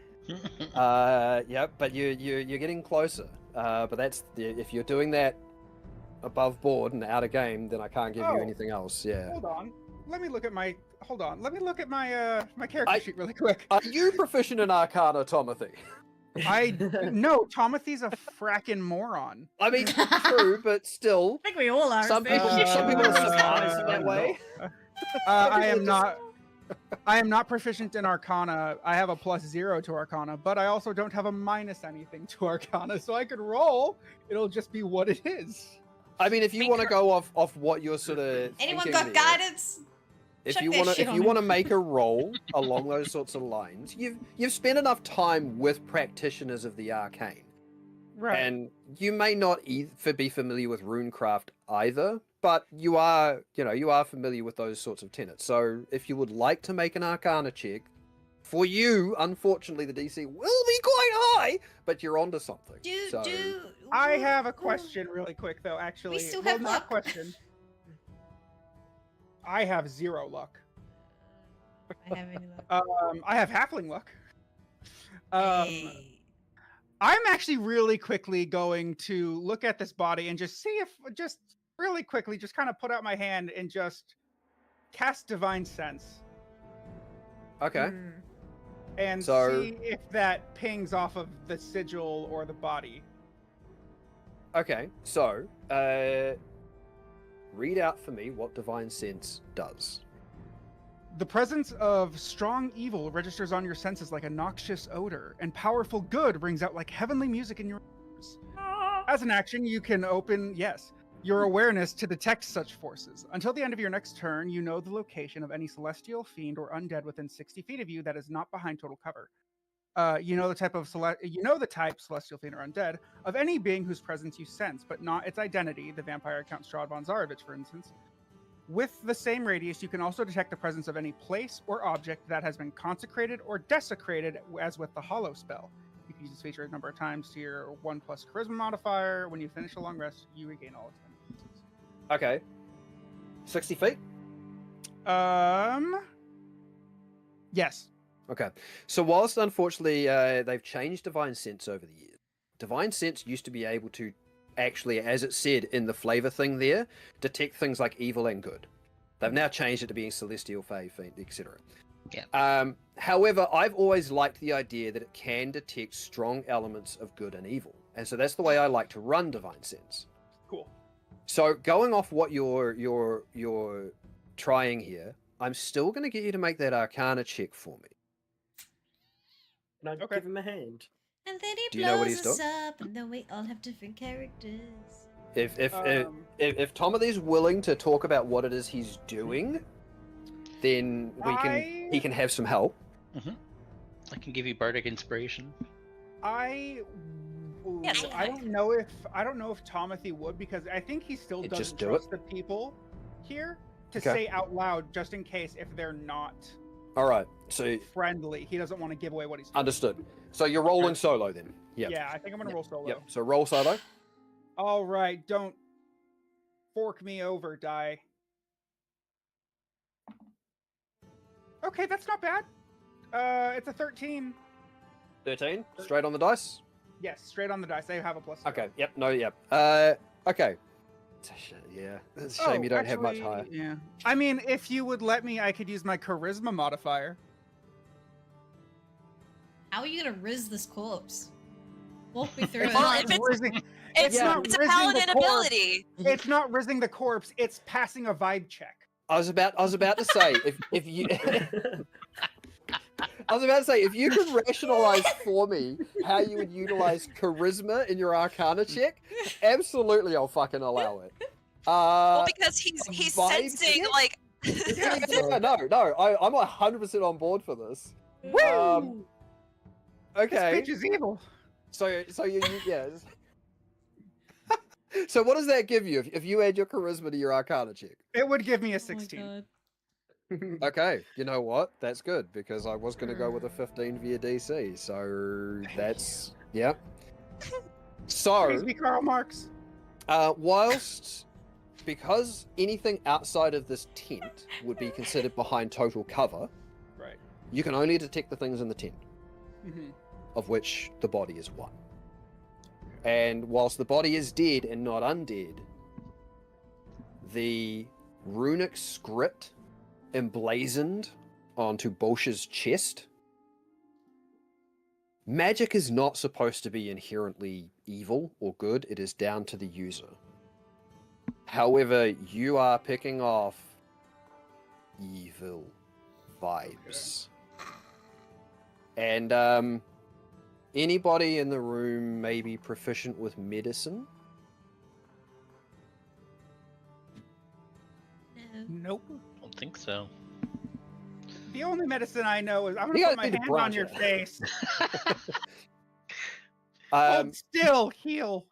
Yeah, but you're getting closer. But that's if you're doing that above board and out of game, then I can't give you Oh. anything else. Yeah. Hold on. Let me look at my. Hold on. Let me look at my my character I- sheet really quick. Are you proficient in Arcana, Tomothy? No, Tomothy's a frackin' moron. I mean, true, but still, I think we all are. some people are surprised that way. I am not. I am not proficient in Arcana. I have a +0 to Arcana, but I also don't have a minus anything to Arcana, so I could roll. It'll just be what it is. I mean, if you Make want to her- go off what you're sort of Anyone thinking got there, guidance? if Chuck you that want to shit if on you him. want to make a roll along those sorts of lines, you've spent enough time with practitioners of the arcane. Right. And you may not be familiar with runecraft either, but you are familiar with those sorts of tenets. So if you would like to make an Arcana check, for you, unfortunately, the DC will be quite high, but you're onto something. So, I have a question really quick though, actually. still Well, have not luck. question. I have 0 luck. I have any luck. I have halfling luck. Hey. I'm actually really quickly going to look at this body and just see if, just really quickly, just kind of put out my hand and just cast Divine Sense okay. Hmm. and So- see if that pings off of the sigil or the body. Okay, so read out for me what Divine Sense does. The presence of strong evil registers on your senses like a noxious odor, and powerful good rings out like heavenly music in your ears. As an action, you can open, your awareness to detect such forces. Until the end of your next turn, you know the location of any celestial, fiend, or undead within 60 feet of you that is not behind total cover. You know the type celestial, fiend, or undead of any being whose presence you sense, but not its identity. The vampire Count Strahd von Zarovich, for instance. With the same radius, you can also detect the presence of any place or object that has been consecrated or desecrated, as with the Hollow spell. You can use this feature a number of times to your 1+ charisma modifier. When you finish a long rest, you regain all its benefits. Okay. 60 feet? Yes. Okay. So whilst unfortunately they've changed Divine Sense over the years, Divine Sense used to be able to actually, as it said in the flavor thing there, detect things like evil and good. They've now changed it to being celestial, fae, fiend, etc. Yeah. However, I've always liked the idea that it can detect strong elements of good and evil, and so that's the way I like to run Divine Sense. Cool. So going off what you're trying here, I'm still going to get you to make that Arcana check for me. Can I Okay. give him a hand? And then he Do you know what blows he's us doing? up, and then we all have different characters. If Tomothy's willing to talk about what it is he's doing, then he can have some help. I can give you bardic inspiration. I Yes, I don't know if Tomothy would, because I think he still Just doesn't do trust the people here to Okay. say out loud, just in case if they're not All right, so friendly. He doesn't want to give away what he's doing. understood. So you're rolling solo then. Yep. Yeah, I think I'm gonna roll solo. Yep. So roll solo. All right, don't fork me over, die. Okay, that's not bad. It's a 13. 13. Straight on the dice. Yes, straight on the dice. I have a +0. Okay. Yep. No. Yep. Okay. Yeah. It's a shame you don't have much higher. Yeah. I mean, if you would let me, I could use my charisma modifier. How are you gonna riz this corpse? Walk me through it. Well, not if it's- rizzing- It's, not it's a rizzing the paladin corpse. ability. It's not rizzing the corpse. It's passing a vibe check. I was about to say if you I was about to say if you could rationalize for me how you would utilize charisma in your Arcana check, absolutely I'll fucking allow it. Well, because he's vibe sensing check? like Yeah, no, I'm 100% on board for this. Woo! Okay. This bitch is evil. So you yeah. So what does that give you if you add your charisma to your Arcana check? It would give me a Oh my 16. god. Okay, you know what? That's good because I was going to go with a 15 via DC. So that's yeah. Praise So be Karl Marx. whilst because anything outside of this tent would be considered behind total cover, Right. you can only detect the things in the tent, Hmm. of which the body is one. And whilst the body is dead and not undead, the runic script emblazoned onto Bolsh's chest. Magic is not supposed to be inherently evil or good, it is down to the user. However, you are picking off evil vibes. And anybody in the room may be proficient with medicine? No. Nope. Don't think so. The only medicine I know is I'm gonna You put guys my need to hand on branch your out. face. Um, Hold still, heal.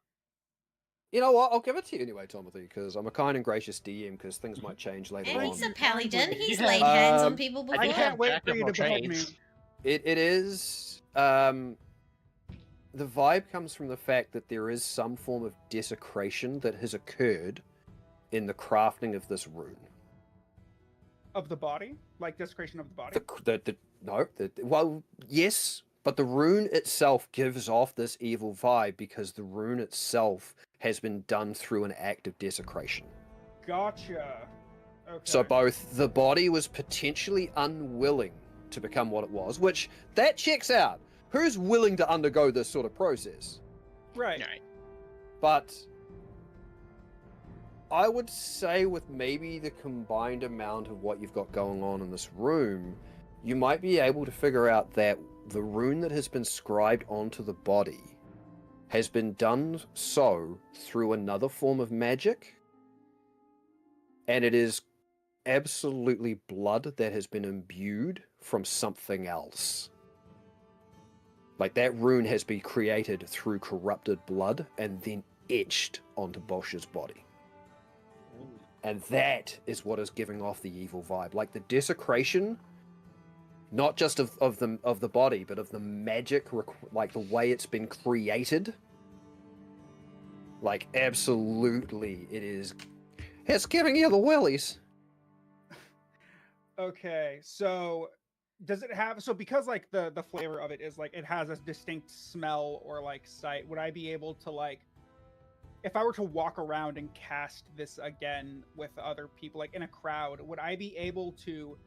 you know what? I'll give it to you anyway, Timothy, because I'm a kind and gracious DM, because things might change later And on. he's a paladin. He's Yeah. laid hands on Um, people I before. do I have can't wait jack for of you all to behead me. trades. It is the vibe comes from the fact that there is some form of desecration that has occurred in the crafting of this rune. Of the body? Like desecration of the body? Well, yes, but the rune itself gives off this evil vibe because the rune itself has been done through an act of desecration. Gotcha. Okay. So both the body was potentially unwilling to become what it was, which that checks out. Who's willing to undergo this sort of process? Right. Alright. But I would say with maybe the combined amount of what you've got going on in this room, you might be able to figure out that the rune that has been scribed onto the body has been done so through another form of magic, and it is absolutely blood that has been imbued from something else. Like that rune has been created through corrupted blood and then etched onto Bosch's body. And that is what is giving off the evil vibe. Like the desecration, not just of the body, but of the magic, like the way it's been created. Like absolutely, it's giving you the willies. Okay, so does it have because like the flavor of it is like it has a distinct smell or like sight, would I be able to like if I were to walk around and cast this again with other people like in a crowd, would I be able to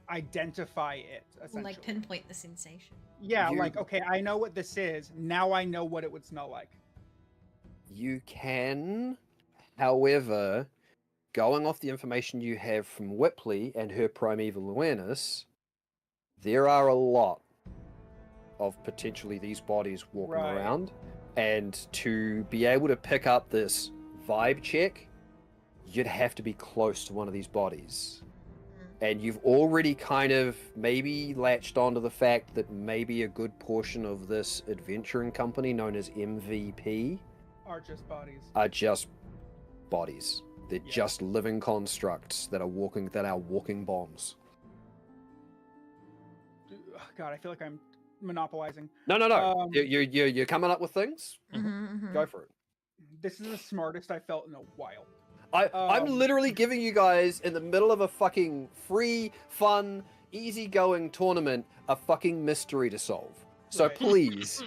identify it essentially? Like pinpoint the sensation. Yeah, You- like okay, I know what this is. Now I know what it would smell like. You can, however, going off the information you have from Whipley and her primeval awareness, there are a lot of potentially these bodies walking Right. around, and to be able to pick up this vibe check, you'd have to be close to one of these bodies. And you've already kind of maybe latched onto the fact that maybe a good portion of this adventuring company known as MVP Are just bodies. are just bodies. They're Yeah. just living constructs that are walking bombs. God, I feel like I'm monopolizing. No. Um, You're coming up with things. Mm-hmm, Go for it. This is the smartest I felt in a while. I'm Um, literally giving you guys in the middle of a fucking free, fun, easygoing tournament a fucking mystery to solve. So Right. please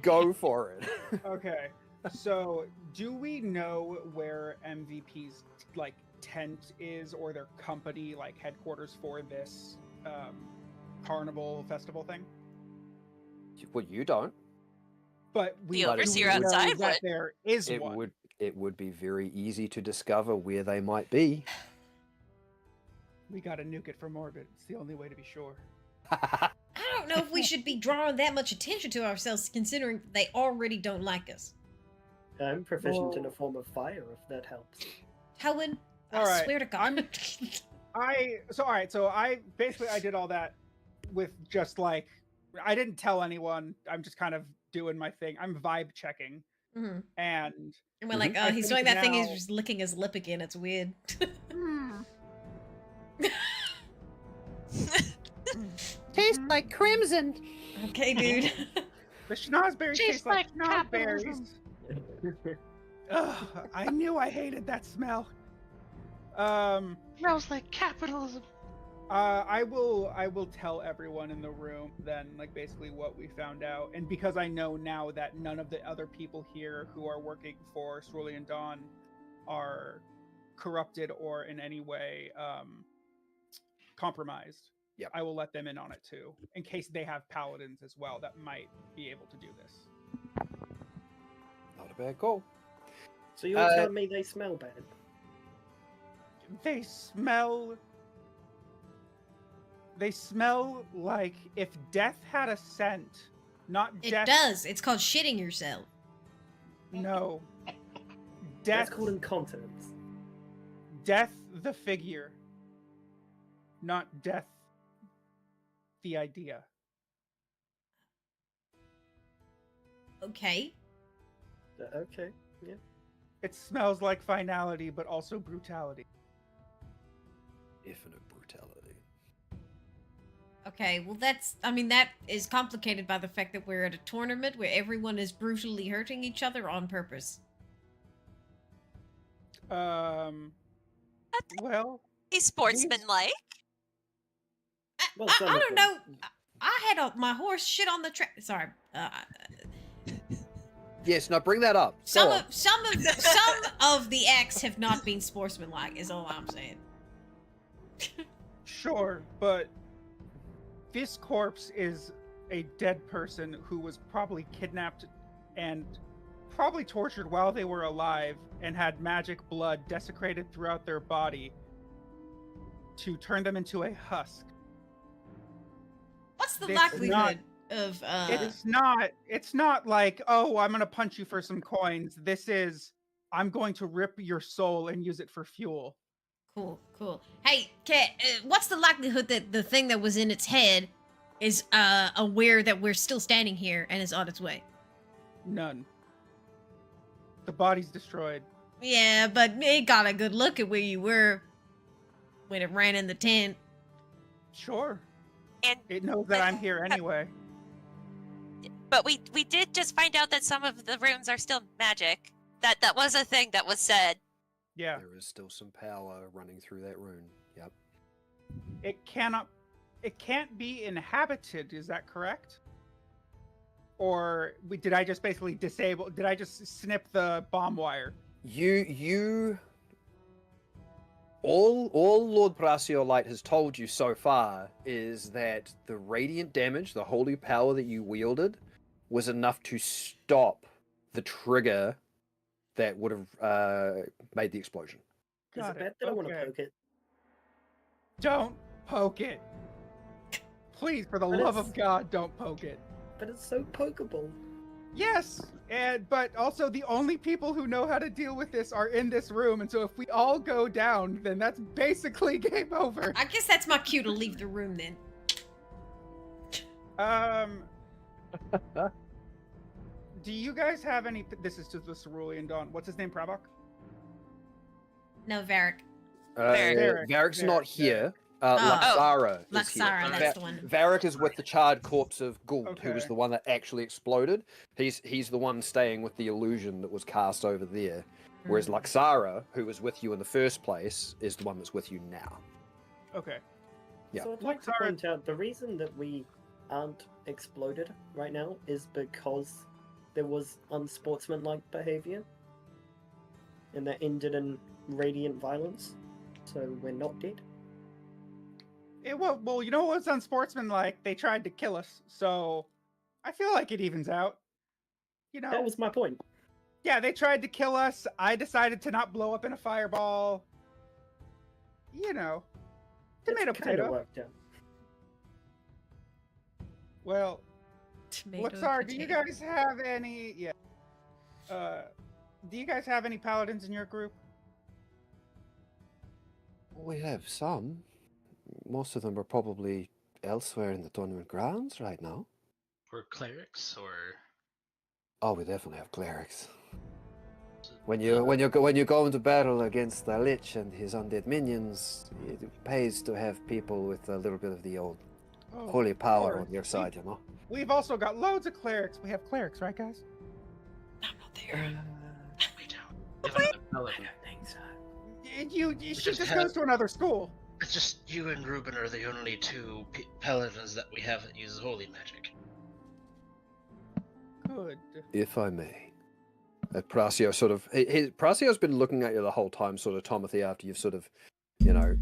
go for it. Okay, so do we know where MVP's like tent is or their company like headquarters for this carnival festival thing? Well, you don't. But we The do overseer know outside that would. there is It one. would be very easy to discover where they might be. We gotta nuke it from orbit. It's the only way to be sure. I don't know if we should be drawing that much attention to ourselves, considering they already don't like us. I'm proficient in Well- a form of fire, if that helps. Helen, I All right, swear to God. So I basically I did all that with just like I didn't tell anyone. I'm just kind of doing my thing. I'm vibe checking Mhm. And And we're like, Mhm. oh, I he's think doing that thing. He's now- just licking his lip again. It's weird. Tastes like crimson. Okay, dude. the schnozberries Tastes taste like like schnozberries. capitalism. Ugh, I knew I hated that smell. Um, Smells like capitalism. I will tell everyone in the room then, like, basically what we found out, and because I know now that none of the other people here who are working for Cerulean Dawn are corrupted or in any way compromised. Yep. I will let them in on it too, in case they have paladins as well that might be able to do this. Not a bad call. So you're telling me they smell bad? They smell like if death had a scent. Not It death. does. It's called shitting yourself. No. That's Death. called incontinence. Death the figure. Not death the idea. Okay. Okay, yeah. It smells like finality, but also brutality. Infinite brutality. Okay, well that is complicated by the fact that we're at a tournament where everyone is brutally hurting each other on purpose. Well, He's sportsmanlike. Well, I some of don't them. know. I had my horse shit on the track. Sorry. Yes, now bring that up. Go Some on. of the acts have not been sportsmanlike, is all I'm saying. sure, but this corpse is a dead person who was probably kidnapped and probably tortured while they were alive and had magic blood desecrated throughout their body to turn them into a husk. What's the This is likelihood of It's not like, oh, I'm gonna punch you for some coins. This is, I'm going to rip your soul and use it for fuel. Cool. Hey, Kat, what's the likelihood that the thing that was in its head is aware that we're still standing here and is on its way? None. The body's destroyed. Yeah, but it got a good look at where you were when it ran in the tent. Sure. And It knows that I'm here anyway. but we did just find out that some of the rooms are still magic. That was a thing that was said. Yeah. There is still some power running through that rune. Yep. It can't be inhabited, is that correct? Or did I just basically did I just snip the bomb wire? All Lord Braciolite has told you so far is that the radiant damage, the holy power that you wielded, was enough to stop the trigger that would have made the explosion. Is Got it bad it, that I want to okay. poke it? Don't poke it. Please, for the But love it's- of God, don't poke it. But it's so pokeable. Yes, but also the only people who know how to deal with this are in this room, and so if we all go down, then that's basically game over. I guess that's my cue to leave the room then. Do you guys have any? This is to the Cerulean Dawn. What's his name? Pravok? No, Varric. Varric, Varric's not Varric. here. Oh. Laxara is Laxara, here. that's the one. Varric is with the charred corpse of Gould, who was Okay. the one that actually exploded. He's the one staying with the illusion that was cast over there. Whereas Hmm. Laxara, who was with you in the first place, is the one that's with you now. Okay. Yeah. So I'd like to Sorry. point out the reason that we aren't exploded right now is because there was unsportsmanlike behavior, and that ended in radiant violence. So we're not dead. Well, you know what's unsportsmanlike? They tried to kill us, so I feel like it evens out. You know, That was my point. yeah, they tried to kill us. I decided to not blow up in a fireball. You know, tomato It's kind of potato. worked out. Well, Tomato, Laxara, do you potato. guys have any? Yeah. Do you guys have any paladins in your group? We have some. Most of them are probably elsewhere in the tournament grounds right now. Or clerics, or Oh, we definitely have clerics. When you go into battle against the Lich and his undead minions, it pays to have people with a little bit of the old Oh, holy power course. on your side, you know. We've also got loads of clerics. We have clerics, right, guys? I'm not there. We don't. Even the paladin. She just just have- goes to another school. It's just you and Ruben are the only two paladins that we have that use holy magic. Good. If I may. Pracio sort of... Pracio's been looking at you the whole time, sort of, Timothy, after you've sort of,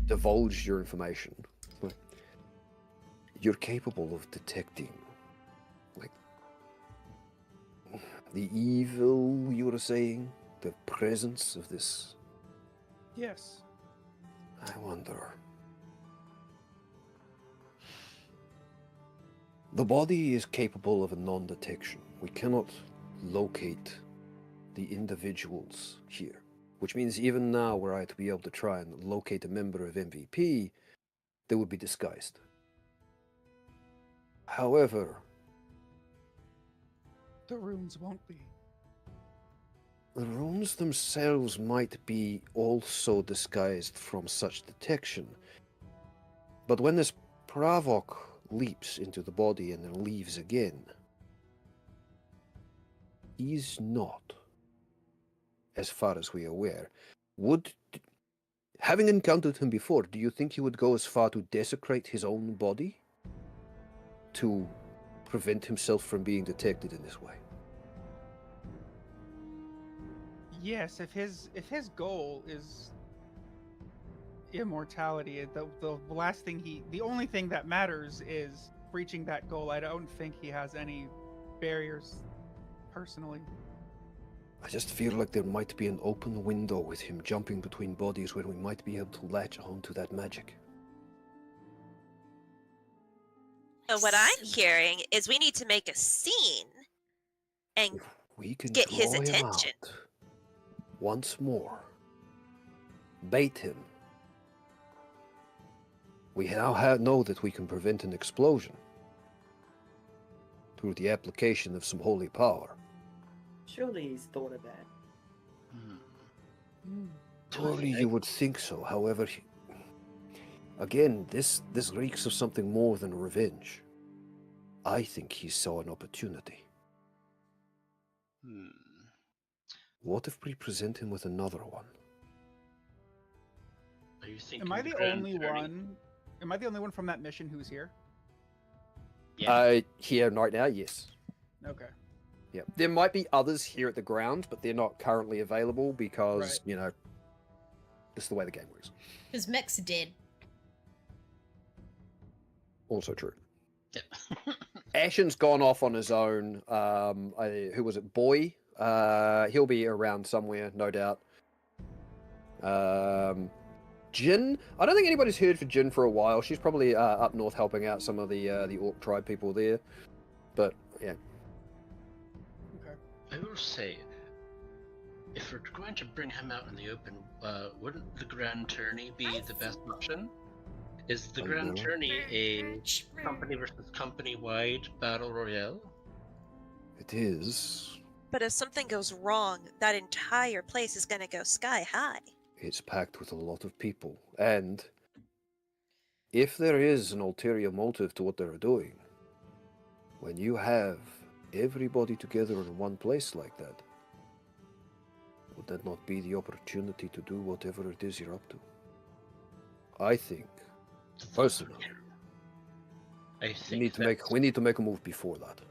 divulged your information. You're capable of detecting, the evil, you were saying? The presence of this... Yes. I wonder... The body is capable of a non-detection. We cannot locate the individuals here, which means even now, were I to be able to try and locate a member of MVP, they would be disguised. However, The runes won't be. the runes themselves might be also disguised from such detection. But when this Pravok leaps into the body and then leaves again, he's not, as far as we are aware. Having encountered him before, do you think he would go as far to desecrate his own body to prevent himself from being detected in this way? Yes, if his goal is immortality, the last thing the only thing that matters is reaching that goal. I don't think he has any barriers, personally. I just feel like there might be an open window with him jumping between bodies where we might be able to latch onto that magic. So what I'm hearing is we need to make a scene and If we can get his draw him attention. out once more, bait him, we now know that we can prevent an explosion through the application of some holy power. Surely he's thought of that. Surely you would think so. However, again, this reeks of something more than revenge. I think he saw an opportunity. What if we present him with another one? Are you thinking Am I the Grand only Journey? one? Am I the only one from that mission who's here? Yeah. Here right now, yes. Okay. Yeah, there might be others here at the ground, but they're not currently available because, this is the way the game works. Because Mech's dead. Also true. Yeah. Ashen's gone off on his own. Who was it? Boy? He'll be around somewhere, no doubt. Jin? I don't think anybody's heard for Jin for a while. She's probably up north helping out some of the Orc tribe people there. But, yeah. I will say, if we're going to bring him out in the open, wouldn't the Grand Tourney be the best option? Is the Grand Tourney a company versus company-wide battle royale? It is. But if something goes wrong, that entire place is going to go sky high. It's packed with a lot of people. And if there is an ulterior motive to what they're doing, when you have everybody together in one place like that, would that not be the opportunity to do whatever it is you're up to? I think, personally, we need to make a move before that.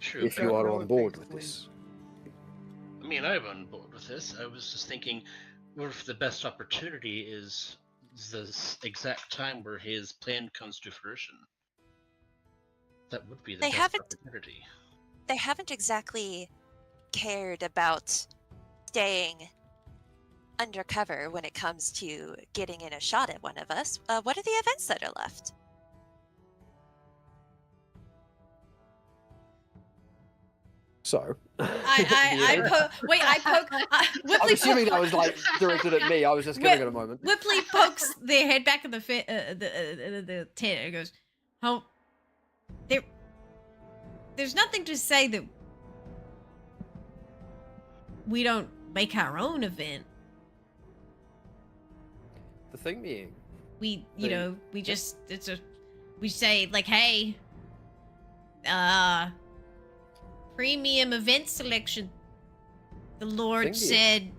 True. If you are on board with this. I mean, I'm on board with this. I was just thinking, what if the best opportunity is the exact time where his plan comes to fruition? That would be the best opportunity. They haven't exactly cared about staying undercover when it comes to getting in a shot at one of us. What are the events that are left? So. I poke. Whipley I'm assuming that was like directed at me. I was just giving it a moment. Whipley pokes their head back in the tent and goes, "Oh, there's nothing to say that we don't make our own event. The thing being, We, They- we just we say like, hey, premium event selection. The Lord Thing being- said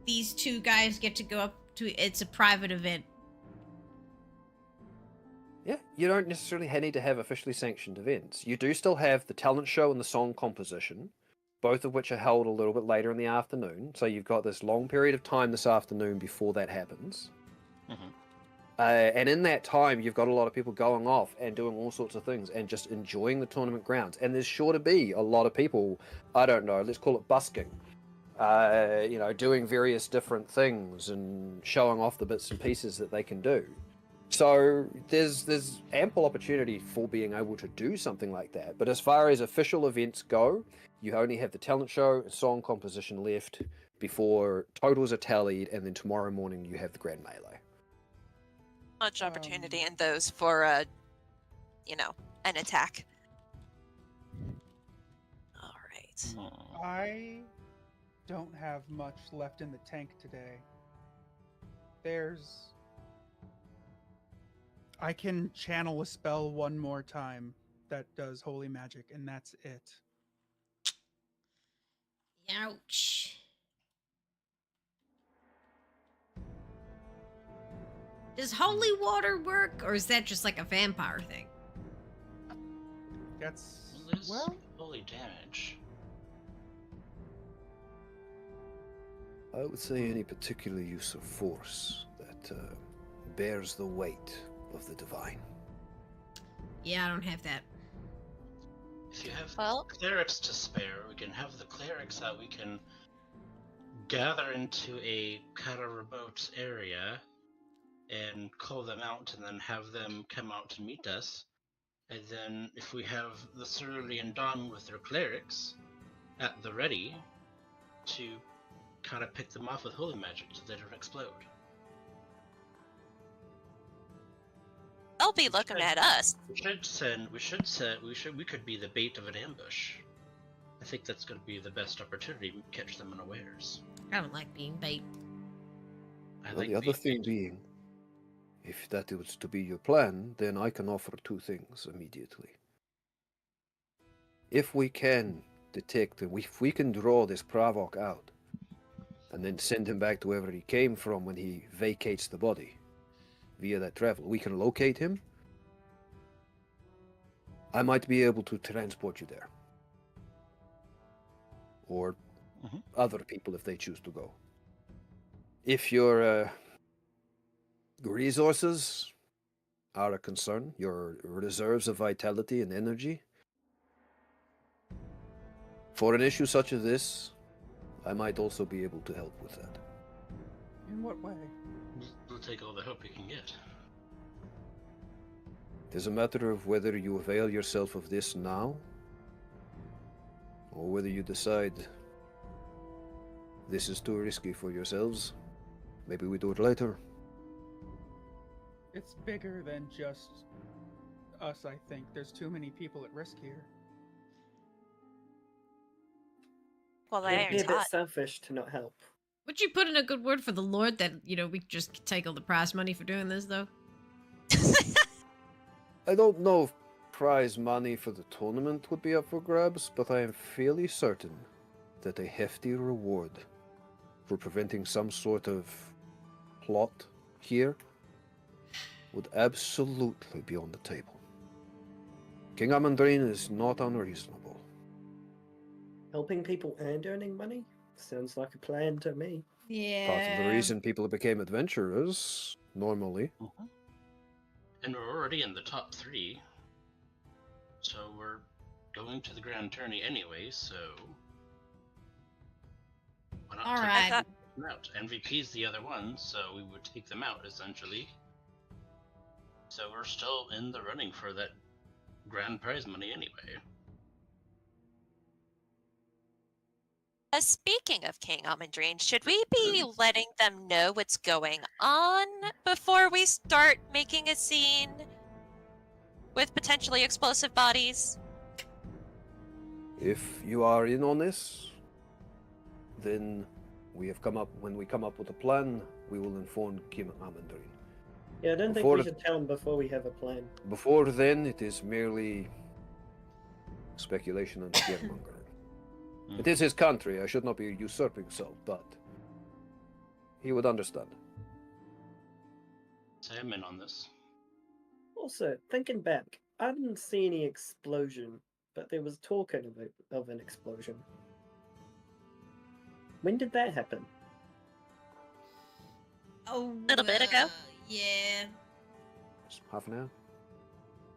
these two guys get to go up to. It's a private event. yeah, you don't necessarily need to have officially sanctioned events. You do still have the talent show and the song composition, both of which are held a little bit later in the afternoon. So you've got this long period of time this afternoon before that happens. Mhm. And in that time, you've got a lot of people going off and doing all sorts of things and just enjoying the tournament grounds. And there's sure to be a lot of people, I don't know, let's call it busking, doing various different things and showing off the bits and pieces that they can do. So there's ample opportunity for being able to do something like that. But as far as official events go, you only have the talent show and song composition left before totals are tallied, and then tomorrow morning you have the grand melee. Much opportunity in those for an attack. All right. I don't have much left in the tank today. I can channel a spell one more time that does holy magic, and that's it. Ouch. Does holy water work, or is that just like a vampire thing? That's There's well, holy damage. I would say any particular use of force that bears the weight of the divine. Yeah, I don't have that. If you have Well, clerics to spare, we can have the clerics out. We can gather into a kind of remote area and call them out, and then have them come out to meet us. And then, if we have the Cerulean Dawn with their clerics at the ready to kind of pick them off with holy magic so they don't explode. they'll be looking at us. We could be the bait of an ambush. I think that's going to be the best opportunity to catch them unawares. I don't like being bait. I Well, like the other thing being, if that was to be your plan, then I can offer two things immediately. If we can detect, if we can draw this Pravok out, and then send him back to wherever he came from when he vacates the body, via that travel, we can locate him. I might be able to transport you there. Or other people if they choose to go. If your resources are a concern, your reserves of vitality and energy, for an issue such as this, I might also be able to help with that. in what way? We'll take all the help we can get. It is a matter of whether you avail yourself of this now, or whether you decide this is too risky for yourselves. Maybe we do it later. It's bigger than just us, I think. There's too many people at risk here. Well, It'd be a Iron's bit hot. selfish to not help. Would you put in a good word for the Lord that, we just take all the prize money for doing this, though? I don't know if prize money for the tournament would be up for grabs, but I am fairly certain that a hefty reward for preventing some sort of plot here would absolutely be on the table. King Amandrain is not unreasonable. Helping people and earning money? Sounds like a plan to me. Yeah. Part of the reason people became adventurers, normally. And we're already in the top 3. So we're going to the Grand Tourney anyway, so why not All take right. them out? MVP's the other one, so we would take them out essentially. So we're still in the running for that grand prize money anyway. Speaking of King Almondrine, should we be letting them know what's going on before we start making a scene with potentially explosive bodies? If you are in on this, then when we come up with a plan, we will inform Kim Amandrin. Yeah, I don't think we should tell him before we have a plan. Before then, it is merely speculation and scaremongering. It is his country. I should not be usurping so, but he would understand. So I'm in on this. Also, thinking back, I didn't see any explosion, but there was talk of an explosion. When did that happen? Oh, Little bit ago? Yeah. Half an hour?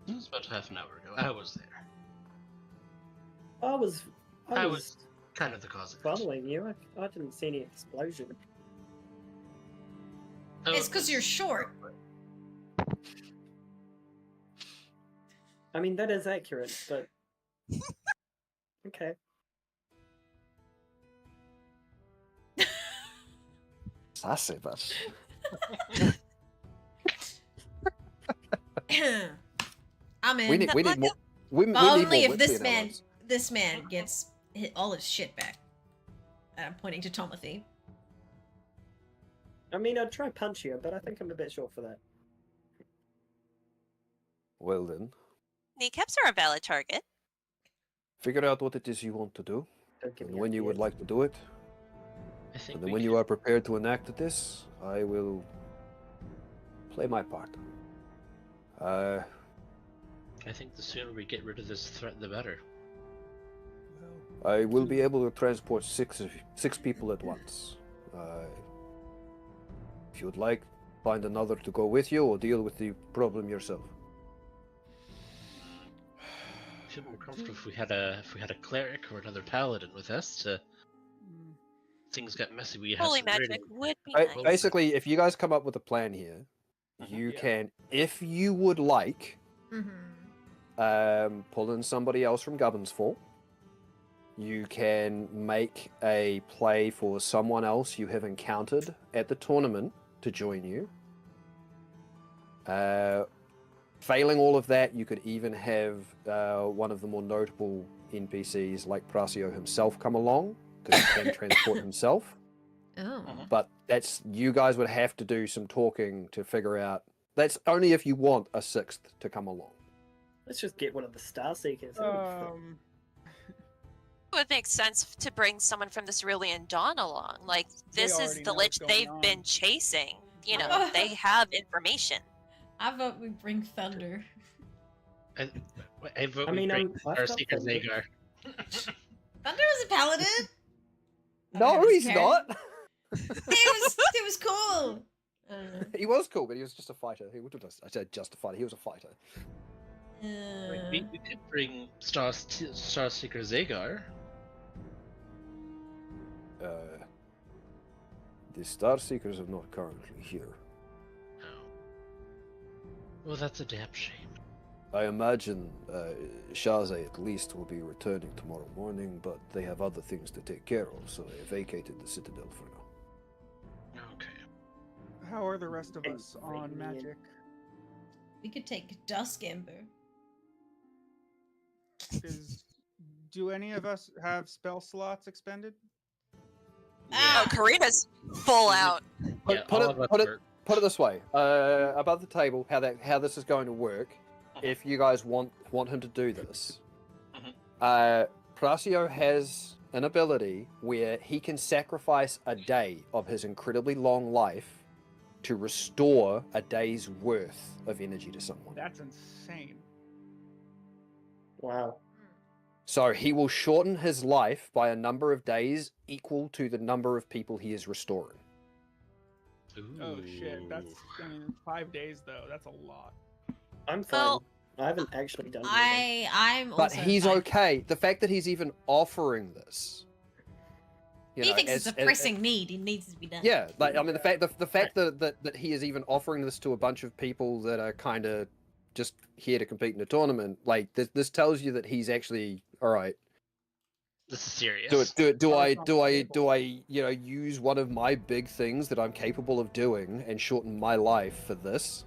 It was about half an hour ago. I was there. I was Kind of the cause of it. following you. I didn't see any explosion. Oh, It's because you're short. I mean, that is accurate, but okay. Sassy, but I'm in. we need more. We But need only more if this Whitby in our man, lives. this man gets all his shit back. I'm pointing to Tomothy. I mean, I'd try punch you, but I think I'm a bit short for that. Well then, Kneecaps are a valid target. figure out what it is you want to do, Don't give and me when you would ideas. like to do it. I think And then we when can- you are prepared to enact this, I will play my part. I think the sooner we get rid of this threat, the better. I will be able to transport six people at once. If you would like, find another to go with you, or deal with the problem yourself. I feel more comfortable if we had a cleric or another paladin with us to. Things got messy. We have Holy some magic really- would be I, nice. basically, if you guys come up with a plan here, you Yeah. can, if you would like, Mm-hmm. pull in somebody else from Gubbins Fall. You can make a play for someone else you have encountered at the tournament to join you. Failing all of that, you could even have one of the more notable NPCs like Prasio himself come along, because he can transport himself. Oh. But that's, you guys would have to do some talking to figure out. That's only if you want a sixth to come along. Let's just get one of the Star Seekers. It would make sense to bring someone from the Cerulean Dawn along. Like, They this is already the know lich what's they've going been on. chasing. You know, Yeah. they have information. I vote we bring Thunder. I vote I we mean, bring I've our got Seeker Thunder. Zagar. Thunder was a paladin. No, Okay, he's okay. not. It was cool. I don't know. He was cool, but he was just a fighter. I said just a fighter. He was a fighter. We could bring Star Seeker Zagar. The Star Seekers are not currently here. Oh. Well, that's a damn shame. I imagine Shaze at least will be returning tomorrow morning, but they have other things to take care of, so they vacated the Citadel for now. Okay. How are the rest of us on Convenient. magic? We could take Dusk Ember. Do any of us have spell slots expended? Ah! Oh, Karina's full out. Yeah, all of us were- Put it this way: above the table, how this is going to work. If you guys want him to do this, Prasio has an ability where he can sacrifice a day of his incredibly long life to restore a day's worth of energy to someone. That's insane. Wow. So he will shorten his life by a number of days equal to the number of people he is restoring. Oh shit, that's, Ooh. I mean, 5 days though, that's a lot. I'm fine. Well- I haven't actually done anything. I'm also But he's fine. okay. The fact that he's even offering this, He thinks it's a pressing need. It needs to be done. Yeah, like I mean, the fact that he is even offering this to a bunch of people that are kind of just here to compete in a tournament, like this tells you that he's actually all right. This is serious. Do I Table. use one of my big things that I'm capable of doing and shorten my life for this?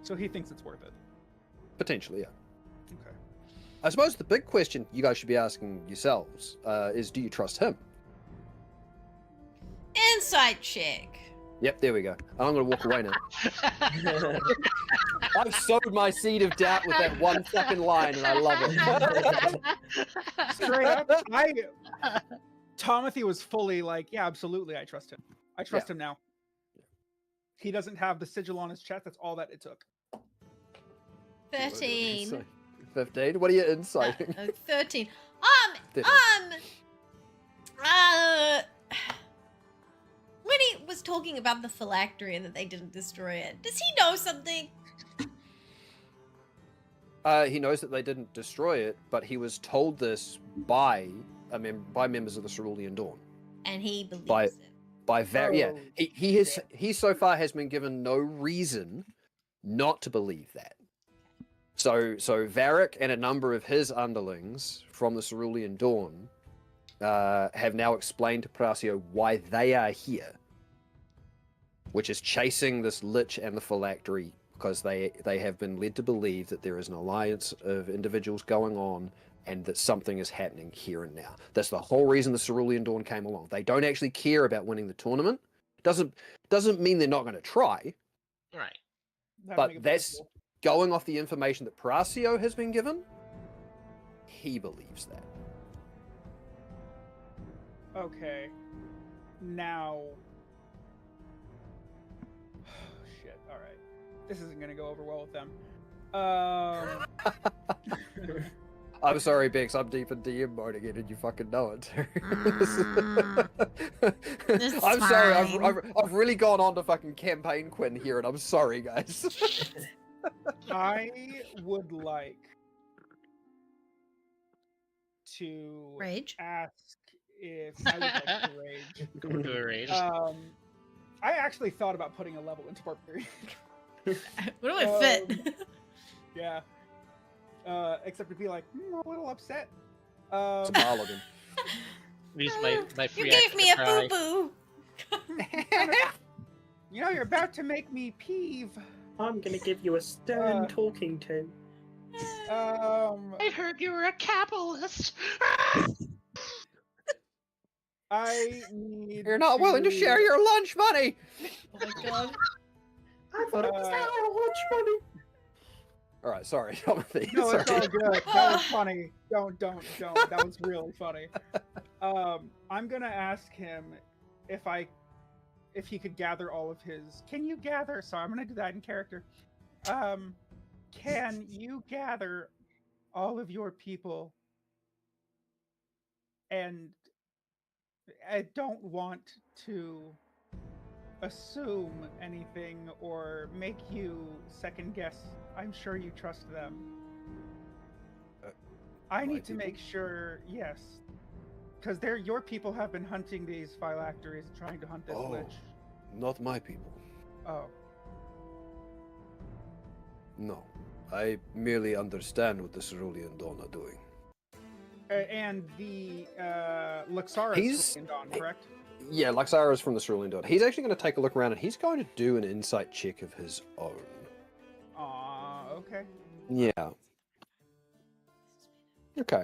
So he thinks it's worth it. Potentially, yeah. Okay. I suppose the big question you guys should be asking yourselves is, do you trust him? Insight check. Yep, there we go. And I'm going to walk away now. I've sowed my seed of doubt with that one fucking line, and I love it. Straight up, Tomothy was fully like, yeah, absolutely, I trust him. I trust him now. He doesn't have the sigil on his chest. That's all that it took. 13. 15. What are you inciting? 13. 13. When he was talking about the phylactery and that they didn't destroy it, does he know something? He knows that they didn't destroy it, but he was told this by members of the Cerulean Dawn. And he believes it. Yeah, he so far has been given no reason not to believe that. So Varric and a number of his underlings from the Cerulean Dawn have now explained to Pracio why they are here, which is chasing this Lich and the phylactery, because they have been led to believe that there is an alliance of individuals going on and that something is happening here and now. That's the whole reason the Cerulean Dawn came along. They don't actually care about winning the tournament. Doesn't mean they're not going to try. Right. But that's going off the information that Pracio has been given. He believes that. Okay. Now. Shit. All right. This isn't gonna go over well with them. I'm sorry, Bex. I'm deep in DM mode again, and you fucking know it. I'm sorry. I've really gone on to fucking campaign Quinn here, and I'm sorry, guys. I would like to Rage? ask if I would like to rage. Go to a rage. I actually thought about putting a level into Barbarian. What do I fit? Yeah. Except to be like, a little upset. It's a Barlogan. Use my You free gave action me a to cry. boo-boo. You know, you're about to make me peeve. I'm gonna give you a stern talking to. I heard you were a capitalist. I need. You're not willing to share your lunch money. Oh my god. I thought it was our lunch money. All right, sorry, Timothy. No, it's Sorry. all good. That was funny. Don't. That was really funny. I'm gonna ask him if he could gather all of his. Can you gather? Sorry, I'm gonna do that in character. Can you gather all of your people? And I don't want to assume anything or make you second guess. I'm sure you trust them. I need to make sure, yes, because your people have been hunting these phylacteries, trying to hunt this lich. Not my people. Oh, No, I merely understand what the Cerulean Dawn are doing. And the Luxara He's- Dawn, correct? Yeah, Luxara is from the Cerulean Dawn. He's actually going to take a look around, and he's going to do an insight check of his own. Okay. Yeah. Okay.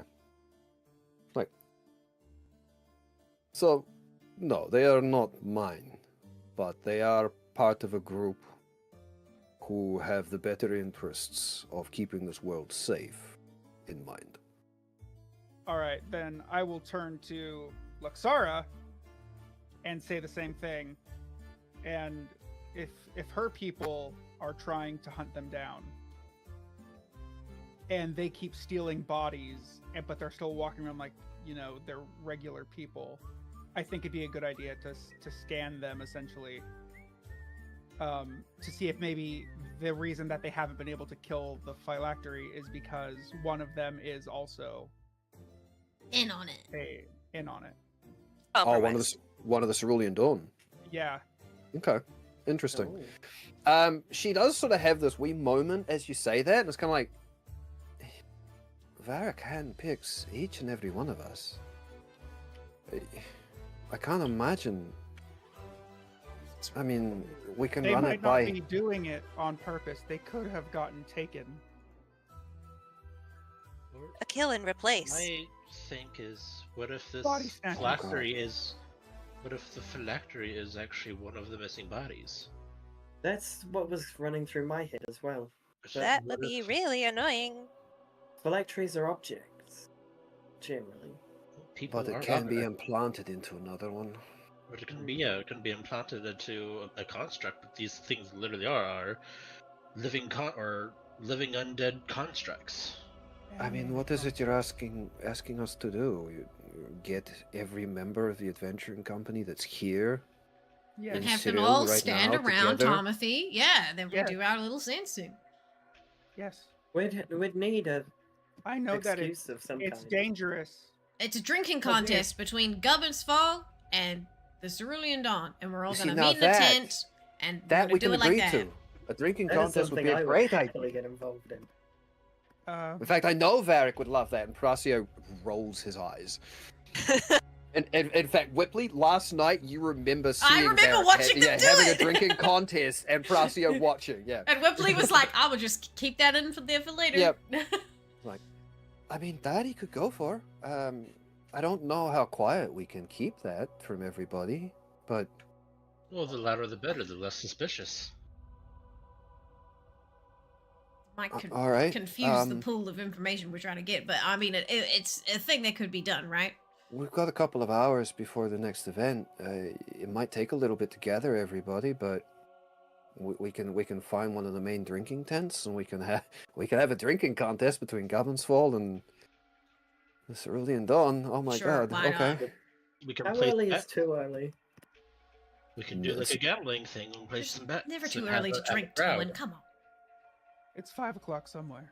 Like. So, no, they are not mine, but they are part of a group who have the better interests of keeping this world safe in mind. All right, then I will turn to Luxara and say the same thing. And if her people are trying to hunt them down, and they keep stealing bodies, but they're still walking around like, they're regular people, I think it'd be a good idea to scan them, essentially, to see if maybe the reason that they haven't been able to kill the phylactery is because one of them is also In on it. in on it. Oh, one of the Cerulean Dawn. Yeah. Okay, interesting. Oh. She does sort of have this wee moment as you say that, and it's kind of like, Varric handpicks each and every one of us. I can't imagine. I mean, we can They run might it not by. be doing it on purpose. They could have gotten taken. a kill and replace. My think is, what if this Body snatching. phylactery is... What if the phylactery is actually one of the missing bodies? That's what was running through my head as well. That What would be if really annoying. Phylacteries are objects, generally. people But it are can be objects? implanted into another one. But it can be, yeah, it can be implanted into a construct, but these things literally are living living undead constructs. I mean, what is it you're asking us to do? You get every member of the adventuring company that's here Yeah. And in have them Cyril all right stand now around together? Tomothy. Yeah, then we Yeah. do our little sensing. Yes. We'd need a I know that excuse of some it's kind. dangerous. It's a drinking Oh, dear. contest between Gubbins Fall and the Cerulean Dawn, and we're all You see, gonna now meet in a that- tent, and we're That gonna we do can it like agree that. to. A drinking That is contest would something be I a would great happily idea. get involved in. In fact, I know Varric would love that, and Pracio rolls his eyes. And in fact, Whipley, last night you remember seeing remember Varric watching them do having it. a drinking contest and Pracio watching. Yeah. And Whipley was like, "I will just keep that in for there for later." Yep. I mean, that he could go for. I don't know how quiet we can keep that from everybody, but Well, the louder the better, the less suspicious. Might all right. confuse the pool of information we're trying to get, but I mean, it's a thing that could be done, right? We've got a couple of hours before the next event. It might take a little bit to gather everybody, but we can find one of the main drinking tents, and we can have a drinking contest between Goblin's Fall and the Cerulean Dawn. Oh my Sure, god! why Okay. not? We can How place early bets. is too early? We can do like Yes. a gambling thing and place some bets. Never and too have early to a drink, crowd. Towen. Come on. It's 5 o'clock somewhere.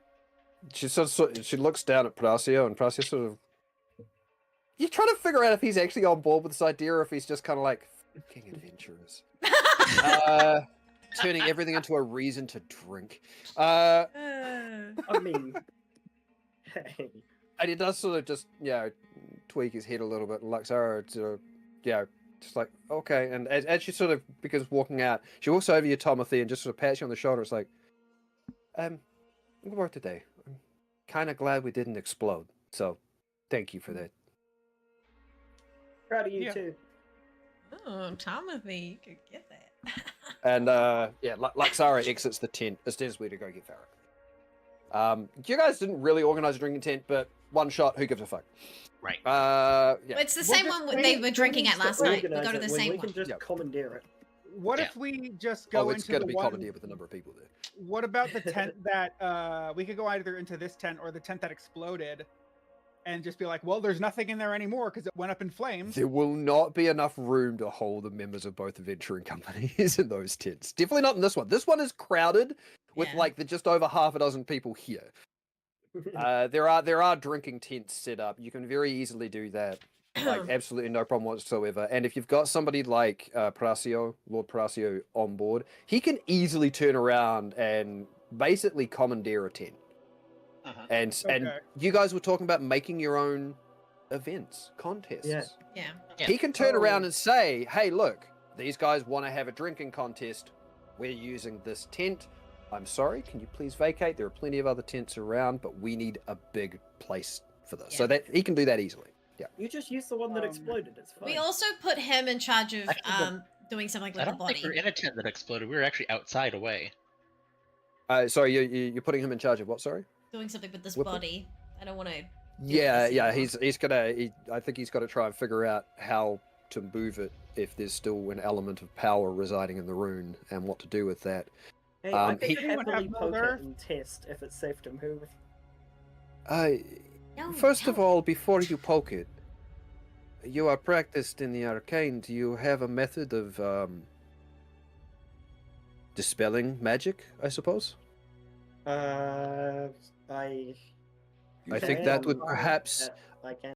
She she looks down at Pracio, and Pracio sort of. You're trying to figure out if he's actually on board with this idea, or if he's just kind of like fucking adventurers, turning everything into a reason to drink. I mean, hey. And he does sort of just, tweak his head a little bit. And Luxara, sort of, just like, okay. And as she sort of begins walking out, she walks over you, Tomothy, and just sort of pats you on the shoulder. It's like, good work today. I'm kind of glad we didn't explode. So, thank you for that. Proud of you Yeah. too. Oh, Tomothy, you could get that. And, Luxara exits the tent. It's Deswee to go get Varric. You guys didn't really organize a drinking tent, but one shot, who gives a fuck? Right. Yeah. It's the We'll same just one wait they were Who drinking needs at to last night. We organise go to it the when same we one. can just Yep. commandeer it. What Yeah. if we just go It's into going the to be one? commandeered with a number of people there. What about the tent that we could go either into this tent or the tent that exploded, and just be like, well, there's nothing in there anymore because it went up in flames. There will not be enough room to hold the members of both adventuring companies in those tents. Definitely not in this one. This one is crowded with Yeah. like the just over half a dozen people here. There are drinking tents set up. You can very easily do that. Like absolutely no problem whatsoever. And if you've got somebody like Lord Pracio on board, he can easily turn around and basically commandeer a tent. Uh-huh. And Okay. you guys were talking about making your own events, contests. Yeah. Yeah. Yeah. He can turn around Oh. and say, hey, look, these guys want to have a drinking contest. We're using this tent. I'm sorry, can you please vacate? There are plenty of other tents around, but we need a big place for this. So Yeah. that he can do that easily. Yeah. You just use the one that Um, exploded. It's fine. We also put him in charge of Actually, doing something I with the don't body. think we're in a tent that exploded. We were actually outside away. Sorry, you're putting him in charge of what? Sorry. Doing something with this Whipple? body. I don't want to. Yeah, this yeah. anymore. He's gonna. I think he's got to try and figure out how to move it if there's still an element of power residing in the rune and what to do with that. Hey, I um, could he- Anyone happily have poke Mulder? it and test if it's safe to move. No, First of no. all, before you poke it, you are practiced in the arcane. Do you have a method of dispelling magic, I suppose? I I think that would perhaps I can.